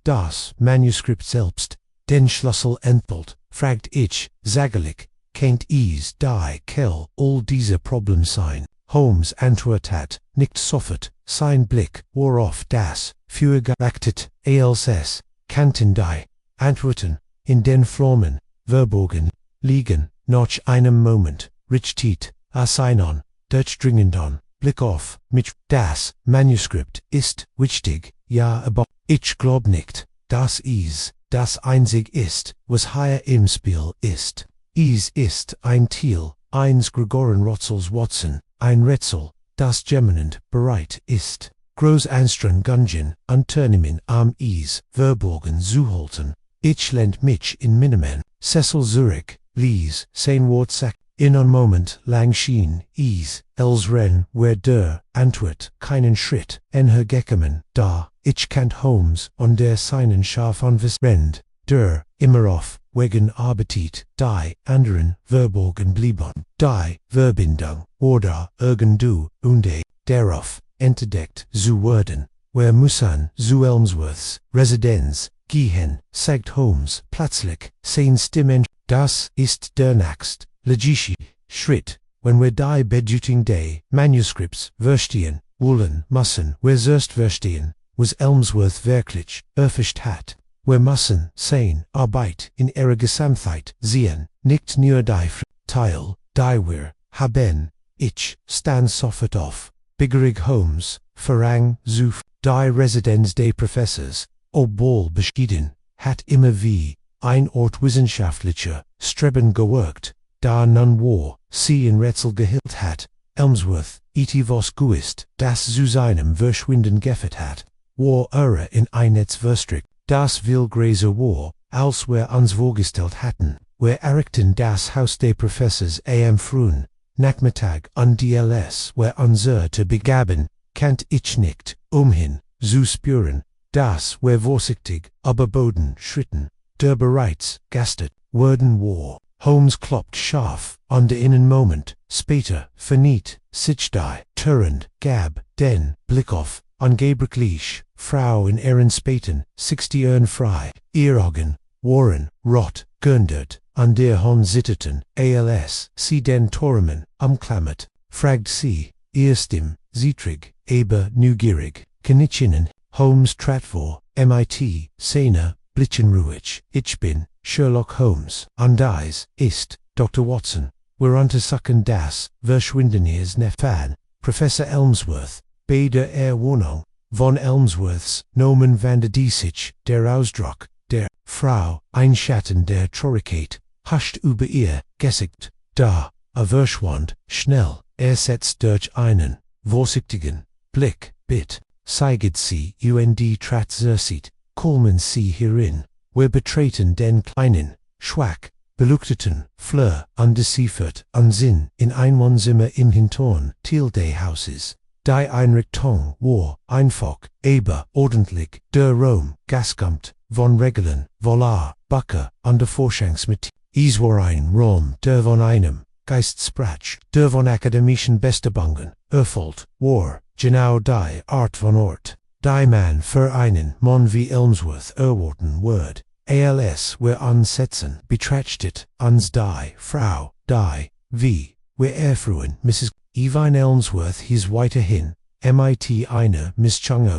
Manuskript selbst, den Schlüssel enthält, fragt ich, sagelig, kennt es die Quelle all diese Problem sein, Holmes antwortet, nicht sofort, sein Blick, worauf das, für geachtet, als, kannten die, Antworten, in den Flammen, verborgen, liegen, noch einem Moment, richtet, Assignon, durchdringend Blick auf, mich, das Manuskript ist wichtig, ja aber, ich glaub nicht, dass es das einzig ist, was hier im Spiel ist. Es ist ein Teil, eines Gregoren Rätsels Watson, ein Rätsel, das geminend bereit ist, groß Anstrengungen unternehmen es, verborgen zu halten. Ich lehnt mich in Minimen, Cecil Zurich, lies, sein Wort sagt, in ein Moment lang schien es, als wer der Antwort keinen Schritt gekommen, da, ich kannt Holmes und der seinen scharf rennt, der, immer auf, wegen Appetit, die anderen, verborgen blieben, die Verbindung, oder irgendwo, darauf, entdeckt zu werden, wer müssen zu Elmsworths Residenz gehen, sagt Holmes, plötzlich, sein Stimmen, das ist der nächste, logische Schritt, wenn wir die Bedeutung des Manuskripts verstehen wollen, müssen wir zuerst verstehen, was Elmsworth wirklich erfasst hat. wir müssen sein Arbeit in ihrer Gesamtheit sehen, nicht nur die Teil, die wir haben, ich stand sofort auf, Begleiten Holmes, verrang zu die Residenz des Professors, obwohl beschieden, hat immer wie ein Ort wissenschaftlicher Streben gewirkt, da nun war sie in Rätsel gehüllt hat, Elmsworth, was gewusst, das zu seinem Verschwinden geführt hat, war in ein Netz verstrickt, das viel größer war, als wir uns vorgestellt hatten. Wir errichten das Haus des Professors am frühen Nachmittag und DLS wir unser zu begeben, kannt ich nicht, hin, zu spüren, dass wir vorsichtig, aber boden schritten, der bereits gastet worden war. Holmes klopft scharf, und einen Moment später verniet sich die Türend, gab den Blick auf, angeblich Frau in ihren späten 60ern frei, ihr Augen waren rot, gundert, an der Hon zitterten, als sie den Tormen umklammert, fragt sie, ihr Stimm, zittrig, aber neugierig, Knittchen, Holmes trat vor, mit, seiner, blickenruhig, ich bin Sherlock Holmes, und dies ist Dr. Watson, wir untersuchen das Verschwinden ihres Neffen, Professor Elmsworth, bei der Erwohnung von Elmsworths Nomen van der Diesich, der Ausdruck der Frau, ein Schatten der Traurigkeit, huscht über ihr Gesicht, da, verschwand, schnell, setzt durch einen vorsichtigen Blick, zeigt sie Transit, kommen sie hierin, wir betreten den kleinen, schwach, beleuchteten Flur undeciphert und sind in ein Wohnzimmer im hinteren Teil des Hauses. Die Einrichtung war einfach, aber ordentlich, der Raum gaskommt von Regeln, Volar, Bücher und der Forschungsmittel. Es war ein Raum, der von einem Geist sprach, der von akademischen Bestrebungen erfüllt war, genau die Art von Ort, die man für einen Mann wie Elmsworth erwarten würde. Als wir ansetzen, betrachtet uns die Frau, die, wie wir erfuhren, Mrs. Evine Elmsworth hieß weiterhin, mit einer Mischung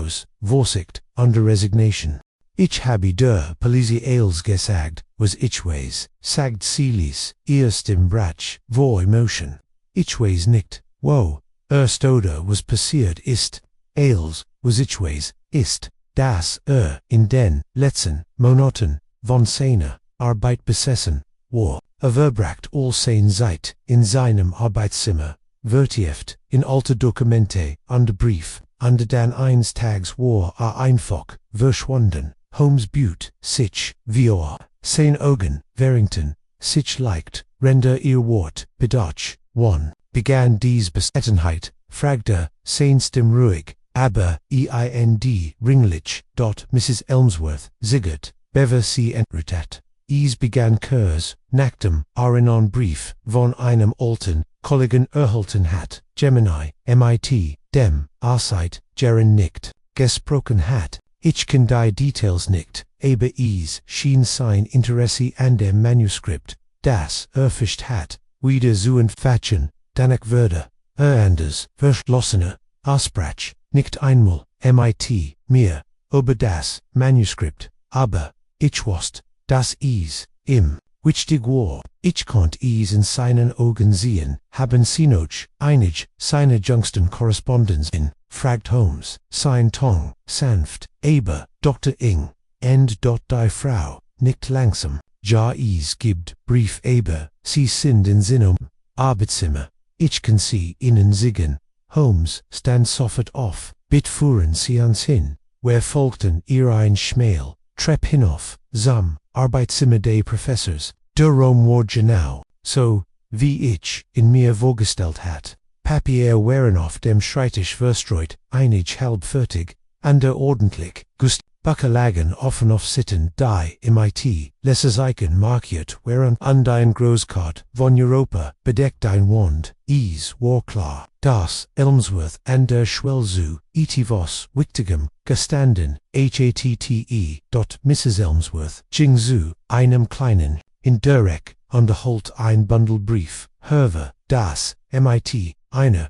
Vorsicht und Resignation. Ich habe der Polizei alles gesagt, was ich weiß, sagt Celis, erst im Brach, vor Emotion. Ich weiß nicht, wo, erst oder was passiert ist, als, was ich weiß, ist, dass in den letzten Monaten von seiner Arbeit besessen war, verbracht all seine Zeit in seinem Arbeitszimmer, vertieft in alte Dokumente und Brief, und dann eines Tages war einfach verschwunden. Holmes büht sich, wie sein Augen, Warrington, sich leicht, render ihr Wort, bedacht, wann, begann dies Besessenheit, fragte, sein Stimm ruhig, aber ringlich, Mrs. Elmsworth, ziggert, bever sie entritet. Es begann kurz, nachdem einen Brief von einem alten Kollegen erhalten hat, Gemini, mit, dem, seit Jahren nicht, gesprochen hat. Ich kann die Details nicht, aber es schien sein Interesse an dem Manuskript, das fischt hat, wieder zu entfachen, danach würde, anders, verschlossener, sprach, nicht einmal, mit, mir, über das Manuskript, aber, ich wusste, dass es, ihm, wichtig war, ich konnte es in seinen Augen sehen, haben Sie noch einig seiner jüngsten Korrespondenzen, fragt Holmes, sein Ton, sanft, aber, Dr. Ing, die Frau, nicht langsam, ja es gibt Brief aber, sie sind in seinem Arbeitszimmer, ich kann sie ihnen sagen, Holmes stand sofort auf, fuhren sie uns hin, wir folgten ihr ein schmal, Trepp hinauf, zum Arbeitszimmer des Professors, der Raum war genau, so, wie ich in mir vorgestellt hat. Papier waren auf dem Schreibtisch verstreut, einig halbfertig, ander ordentlich, Bücher lagen offen auf Sitten, die mit Lesezeichen markiert waren und ein Großkart von Europa bedeckt ein Wand. Es war klar, dass Elmsworth an der Schwelle zu etwas Wichtigem gestanden hatte. Mrs. Elmsworth ging zu einem kleinen, in der Ecke unterhielt ein Bundel Brief, das mit einer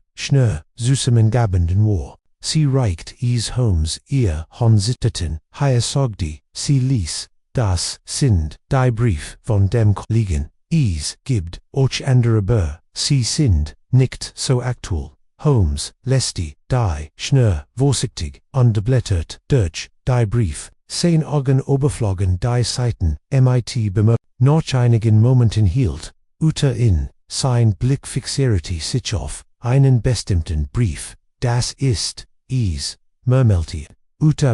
zusammengabenden war. sie reicht is Holmes ihr Honsitteten, hier sogdi, sie ließ, das sind die Brief von dem Kollegen, is gibt, och andere Bur, sie sind, nicht so aktuell. Holmes, lässt die, schnell, vorsichtig, unblättert, durch, die Brief, sein Augen oberflogen die Seiten, mit bemerkt, noch einigen Momenten hielt, in, sein Blick fixierte sich auf, einen bestimmten Brief, das ist, murmelte,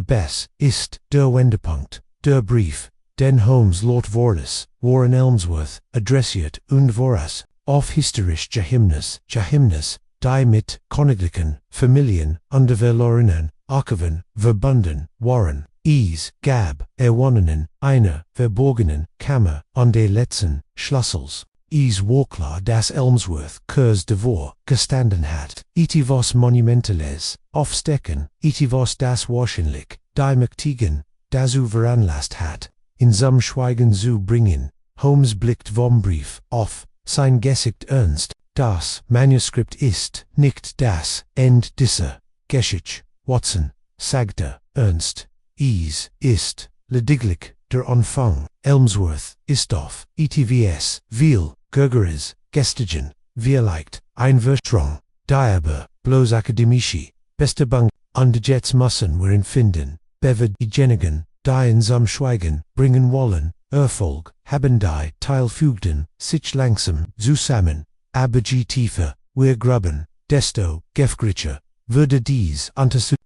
bes, ist, der Wendepunkt, der Brief, den Holmes Lord Vorlis, Warren Elmsworth, adressiert und voraus, auf historisch Geheimnis, die mit Königlichen, Familien, unter verlorenen, Archiven, verbunden, waren, gab, erwonnenen, einer, verborgenen, Kammer, an der letzten, Schlüssels, war klar, dass Elmsworth kurz davor gestanden hat, was Monumentales, aufzudecken, was das wahrscheinlich, die Mächtigen, dazu veranlasst hat, in zum Schweigen zu bringen. Holmes blickt vom Brief auf, sein Gesicht ernst, das Manuskript ist nicht das Ende dieser Geschichte, Watson, sagte ernst, ist lediglich der Anfang. Elmsworth ist auf, etwas, viel, Gurgeres, Gestigen, vielleicht, ein Verstrong, die aber, bloß akademische, beste Bank, underjets müssen wir finden, bever diejenigen, die in zum Schweigen bringen wollen, Erfolg, haben die Teilfügten, sich langsam zusammen, aber je tiefer, wir graben, desto gefährlicher, würde dies untersuchen,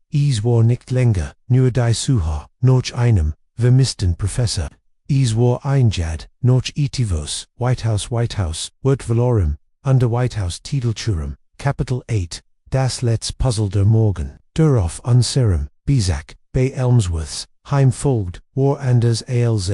war nicht länger, nur die Suche, noch einem, vermissten Professor, war einjad, noch etivos, White House, wird verloren, under White House Titelschirm, Kapitel 8, das letzte Puzzle der Morgen, darauf unserem, Besack, bei Elmsworths, Heim folgt, war anders als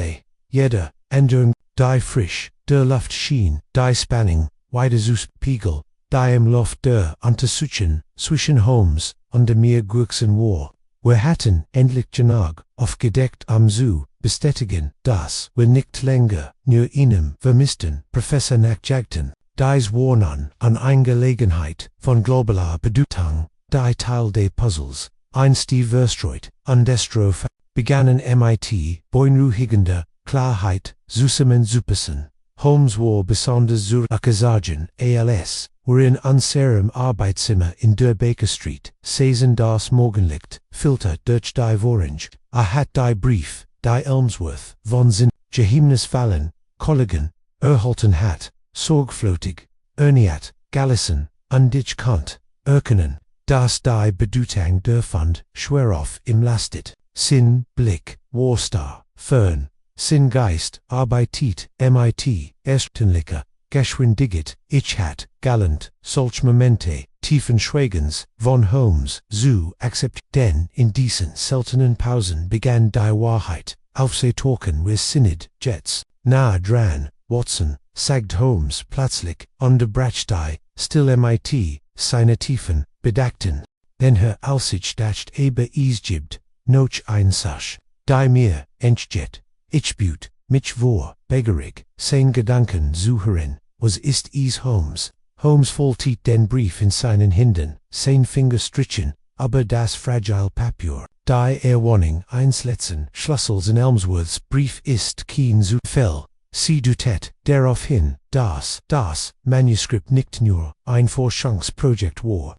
jeder, Änderung, die frisch, der Luft schien, die Spanning, weiter zu Spiegel, die im Luft der Untersuchung, zwischen Holmes und mir gewachsen war. Wir hatten endlich genug, aufgedeckt zu bestätigen, dass wir nicht länger nur einem vermissten Professor nachjagten. Dies war nun an Angelegenheit von globaler Bedeutung, die Teil des Puzzles, einst die verstreut, und desto begannen mit beunruhigender Klarheit zusammen zu passen. Holmes war besonders zur Akkasagen, als wir in unserem Arbeitszimmer in der Baker Street, saßen das Morgenlicht, filtert durch die Orange, hat die Brief, die Elmsworth, von seinen Geheimnisfallen, Kollegen, erhalten hat, sorgfältig, erniert, gelassen, und ich konnte erkennen, dass die Bedeutung der Fund schwerauf ihm lastet. Sin Blick, war starr, fern, sin Geist arbeitet, mit erstenlicher Geschwindigkeit, ich hat, galant, solch Momente, tiefen Schweigens, von Holmes, zu akzeptieren, denn in diesen seltenen Pausen begann die Wahrheit, aufzudecken wir sind Jets, nah dran, Watson, sagt Holmes plötzlich, unterbrach die, still mit, seine tiefen, bedachten, denn Aussicht dacht über gibt, noch ein Sach, die mir entgeht, ich büt, mich vor, begierig, sein Gedanken zu hören, was ist Holmes? Holmes faltet den Brief in seinen Händen, sein Finger strichen, aber das fragile Papier, die Warnung eines letzten Schlüssels in Elmsworths Brief ist kein Zufall, sie deutet daraufhin, dass das Manuskript nicht nur ein Forschungsprojekt war,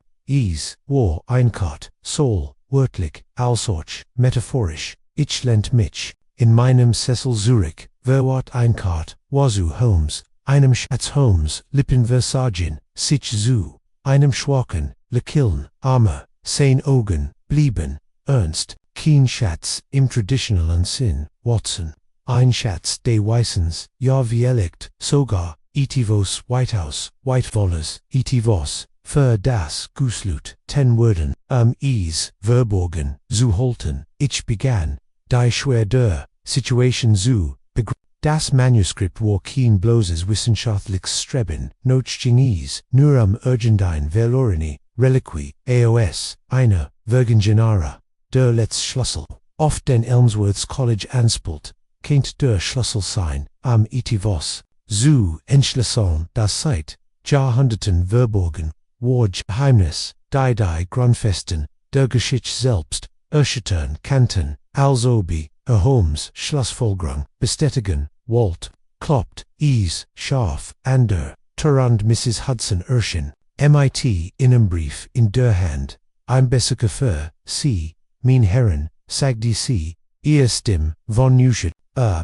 war ein Kart, soll, wörtlich, alsorch, metaphorisch, ich lent mich, in meinem Sessel Zurich, verwart ein Kart, wazu Holmes, einem Schatz Holmes, Lippenversagen, sich zu, einem schwachen, lächeln, armer, sein Augen, blieben, ernst, kein Schatz, im traditionellen Sinn, Watson, ein Schatz des Wissens, ja vielleicht, sogar, etivos White House, Whitevolles, etivos, für das Guslut, 10 Worten, verborgen, zu halten, ich begann, die schwer der Situation zu das Manuskript war kein bloßes wissenschaftliches Streben, noch ging nur irgendein verlorene Reliquie, einer, Virgingenara, der letzte Schlüssel, auf den Elmsworths College anspielt, kennt der Schlüssel sein, etivos, zu entschlüsseln, das seit Jahrhunderten verborgen, war Geheimnis, die Grundfesten, der Geschichte selbst, erschüttern, Kanten, als obi, Holmes, Schlussfolgerung, bestätigen, Walt, kloppt, scharf, ander, Turand Mrs. Hudson Urshin, MIT, Innenbrief, in der Hand, ein besser Gefühl, mein Herren, sagte sie, ihr Stimme, von Newshut,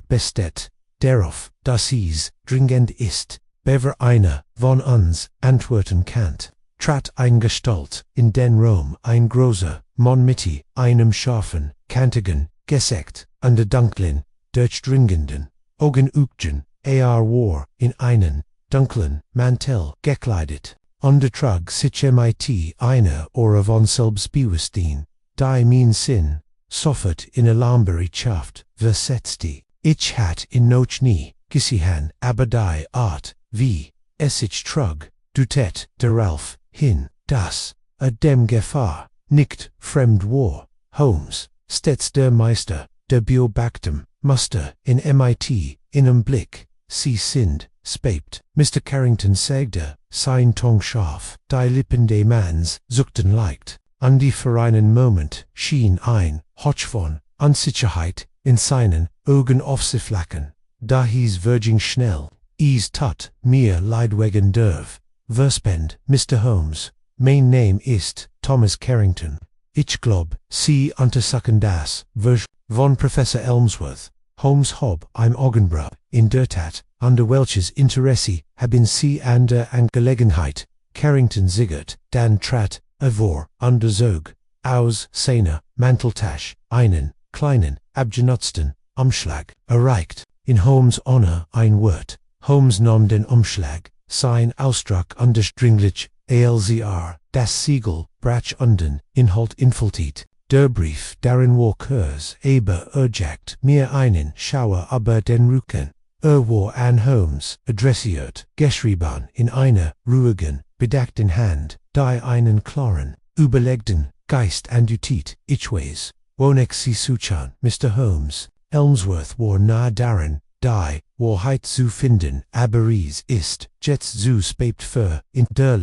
bestet, darauf, dass es, dringend ist, bever einer, von uns, antworten kannt, trat ein Gestalt, in den Raum, ein großer, Mann mit einem scharfen, kantigen, Gesicht, an der dunklen, durchdringenden, Augenügchen, war, in einen, dunklen, Mantel, gekleidet, untertrug sich mit einer oder von Selbstbewusstsein, die mein Sinn, sofort in Alarmbereitschaft, versetzte. Ich hat in noch nie, gesehen, aber die Art, wie, es sich trug, dutet, darauf, hin, dass, dem Gefahr, nicht fremd war, Holmes, stets der Meister, der beobachtung, Muster, in MIT, in einem Blick, sie sind, spept, Mr. Carrington sagte, sein Ton scharf, die Lippen des Manns, zuckten leicht, an die für einen Moment, schien ein, Hotch von, Unsicherheit, in seinen, Augen aufzuflackern, da hieß Virgin schnell, tat, mir leid wegen derv, verspend, Mr. Holmes, mein Name ist, Thomas Carrington, ich glaub, sie untersuchen das, von Professor Elmsworth, Holmes hob im Augenbraw, in der Tat, under welches Interesse, haben sie an der Angelegenheit, Carrington ziggert, dann trat, vor, unterzog, aus seiner Manteltasche, einen, kleinen, abgenutzten, Umschlag, erreicht, in Holmes' Honor ein Wort, Holmes nahm den Umschlag, sein Ausdruck undurchdringlich, alzr, das Siegel, brach unten, Inhalt infiltiert, der Brief, darin war Kurs, aber jagt mir einen Schauer über den Rücken, war an Holmes, adressiert, geschrieben, in einer, ruhigen, bedachten Hand, die einen klaren, überlegten, Geist andutit, ich weiß, wonek sie suchan, Mr. Holmes, Elmsworth war nahe daran, die Wahrheit zu finden, aber es ist, jetzt zu spät für, in der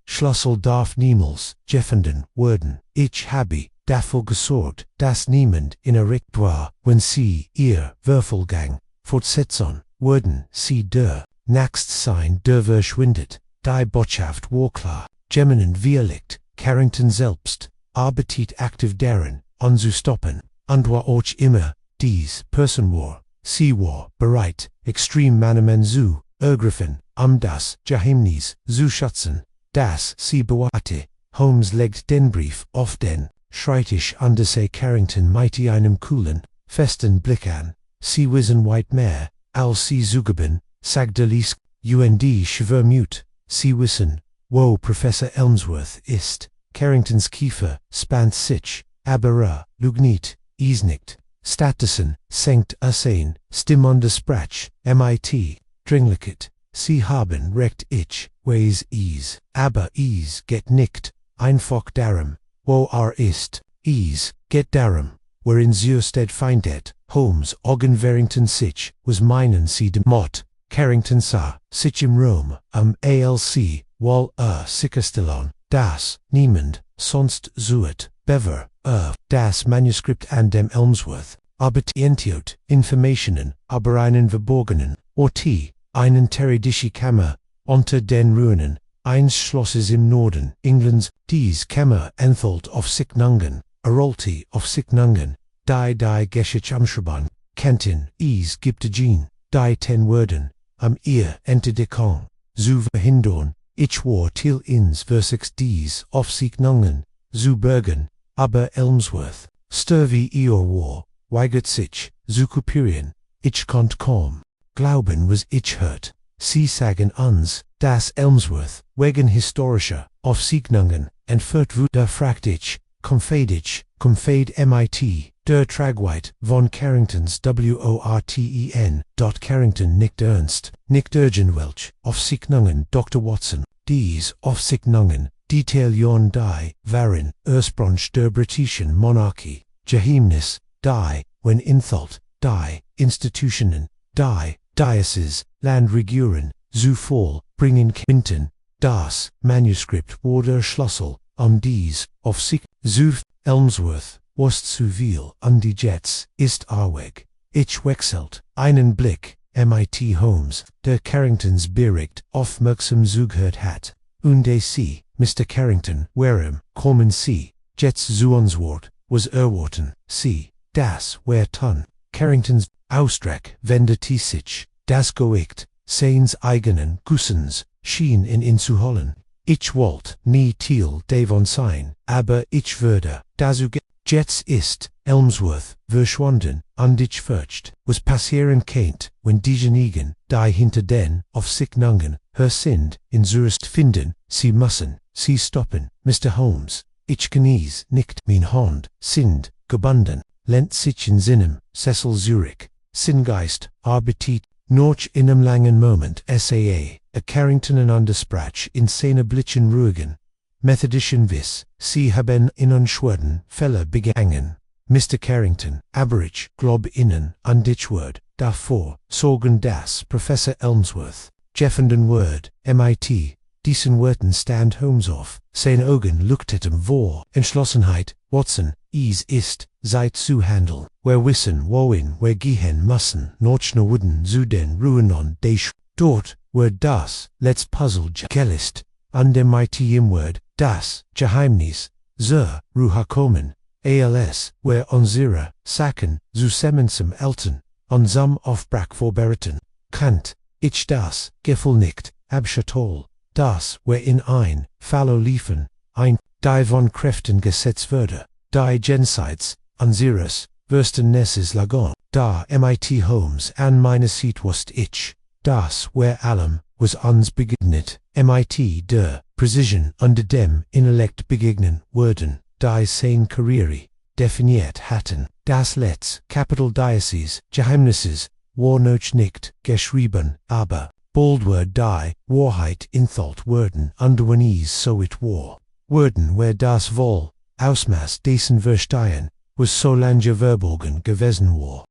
Schlüssel darf niemals, gefunden werden, ich habe, dafür gesorgt, dass niemand in erregt war, wenn sie, ihr, Würfelgang, fortsetzen, würden sie der, nächst sein, der verschwindet, die Botschaft war klar, gemenen Wirlicht, Carrington selbst, arbeitet aktiv daran, anzustoppen, und war auch immer, dies Person war, sie war, bereit, extrem Manemen zu, ergriffen, das Geheimnis, zu schützen, das sie bewahrte, Holmes legt den Brief auf den, Schreibtisch an der Carrington mit einem kühlen, festen Blick an, sie wissen weit mehr, als sie zugeben, sagte Lisk, schwermut, sie wissen, wo Professor Elmsworth ist, Carringtons Kiefer, spannt sich, aber lügnit, nicht, stattdessen, senkt ein, stimmende Sprach, mit, dringlichkeit, sie haben recht ich, weiß es, aber es geht nicht, einfach darum, wo ist, es geht darum, wherein sie stead findet, Holmes Augen sich, was meinen sie de Mott, Carrington sah, sich im Raum, alc, wall sicherstellen, das, niemand, sonst suet, bever, das Manuskript an dem Elmsworth, obtientiert, Informationen, aber einen verborgenen, einen teredische Kammer, unter den Ruinen, eines Schlosses im Norden Englands, dies Kammer enthält Aufzeichnungen, Erolti Aufzeichnungen, die Geschichte umschreiben, Kentin, es gibt Jean, die 10 Wörter, ihr Entdeckung, zu verhindern, ich war till ins Versix dies Aufzeichnungen, zu bergen, aber Elmsworth, wie ihr war, weigert sich, zu kopieren, ich konnt kaum, glauben was ich hört, sie sagen uns, dass Elmsworth, wegen historischer Aufzeichnungen, entführt wurde, fragt ich, confade mit, der Tragweite von Carringtons Worten, Carrington nicht ernst, nicht irgendwelche Aufzeichnungen, Dr. Watson, dies Aufzeichnungen, detaillieren die, waren, Ursprung der britischen Monarchie, Geheimnis, die, wenn Inhalt, die, Institutionen, die, Diocese, Landregierung, zu voll, bringen könnten, das Manuskript wurde Schlüssel, dies, auf sich, Zuf, Elmsworth, was zu viel, die Jets, ist Arweg. Ich wechselt, einen Blick, mit Holmes, der Carringtons Bericht, aufmerksam zugehört hat. Und sie, Mr. Carrington, warum, kommen Sie, Jets zu uns Wort, was erwarten, Sie, das, wer tun, Carringtons, Ausdruck, wendet sich, das Geicht, seines eigenen Gussens, schien in zu holen. Ich wollt nie Teil davon sein, aber ich würde, dazu Jets ist, Elmsworth, verschwunden, und ich fürcht, was passieren kennt, wenn diejenigen, die hinter den, auf sich nangen, her sind, in Zurist finden, sie müssen, sie stoppen, Mr. Holmes, ich genieß nicht, mein Hand, sind, gebunden, lent sich in Sinem, Cecil Zurich, Singeist, arbeitet, noch in einem langen Moment, SAA, Carrington en Undersprach in seiner Blitzen ruhigen, methodischen Wiss, sie haben in unschweren Fälle begangen. Mr. Carrington, aber ich glaub Ihnen, und ich word, davor, sorgen das Professor Elmsworth, jeffenden Word, mit, diesen Worten stand Holmes auf, sein Augen leuchteten vor Entschlossenheit, Watson, ist, Zeit zu handeln, wir wissen, wohin wir gehen müssen, noch nur wurden zu den Ruinen des dort, wo das, let's Puzzle gelist, an dem im Word, das, Geheimnis, zur Ruhe kommen, als, where unsere Sachen zusammensam Eltern, unsam Aufbrach vorbereiten, Kant, ich das, Gefühl nicht, abschatol, das, where in ein, Fallo liefen, ein, die von Kräften gesetzt würde, die jenseits, unseres, Würstennesses lagon, da mit Holmes an meine Seite wast ich, das, where allem, was uns begegnet, mit der Precision unter dem Intellekt begegnen würden, die sein Karriere definiert hatten, das Letz, Capital Diocese, Geheimnisses, war noch nicht geschrieben, aber, bald were die Wahrheit inthalt würden, und so it war, würden where das wohl, Ausmaß dessen Verstehen, was so lange verborgen gewesen war.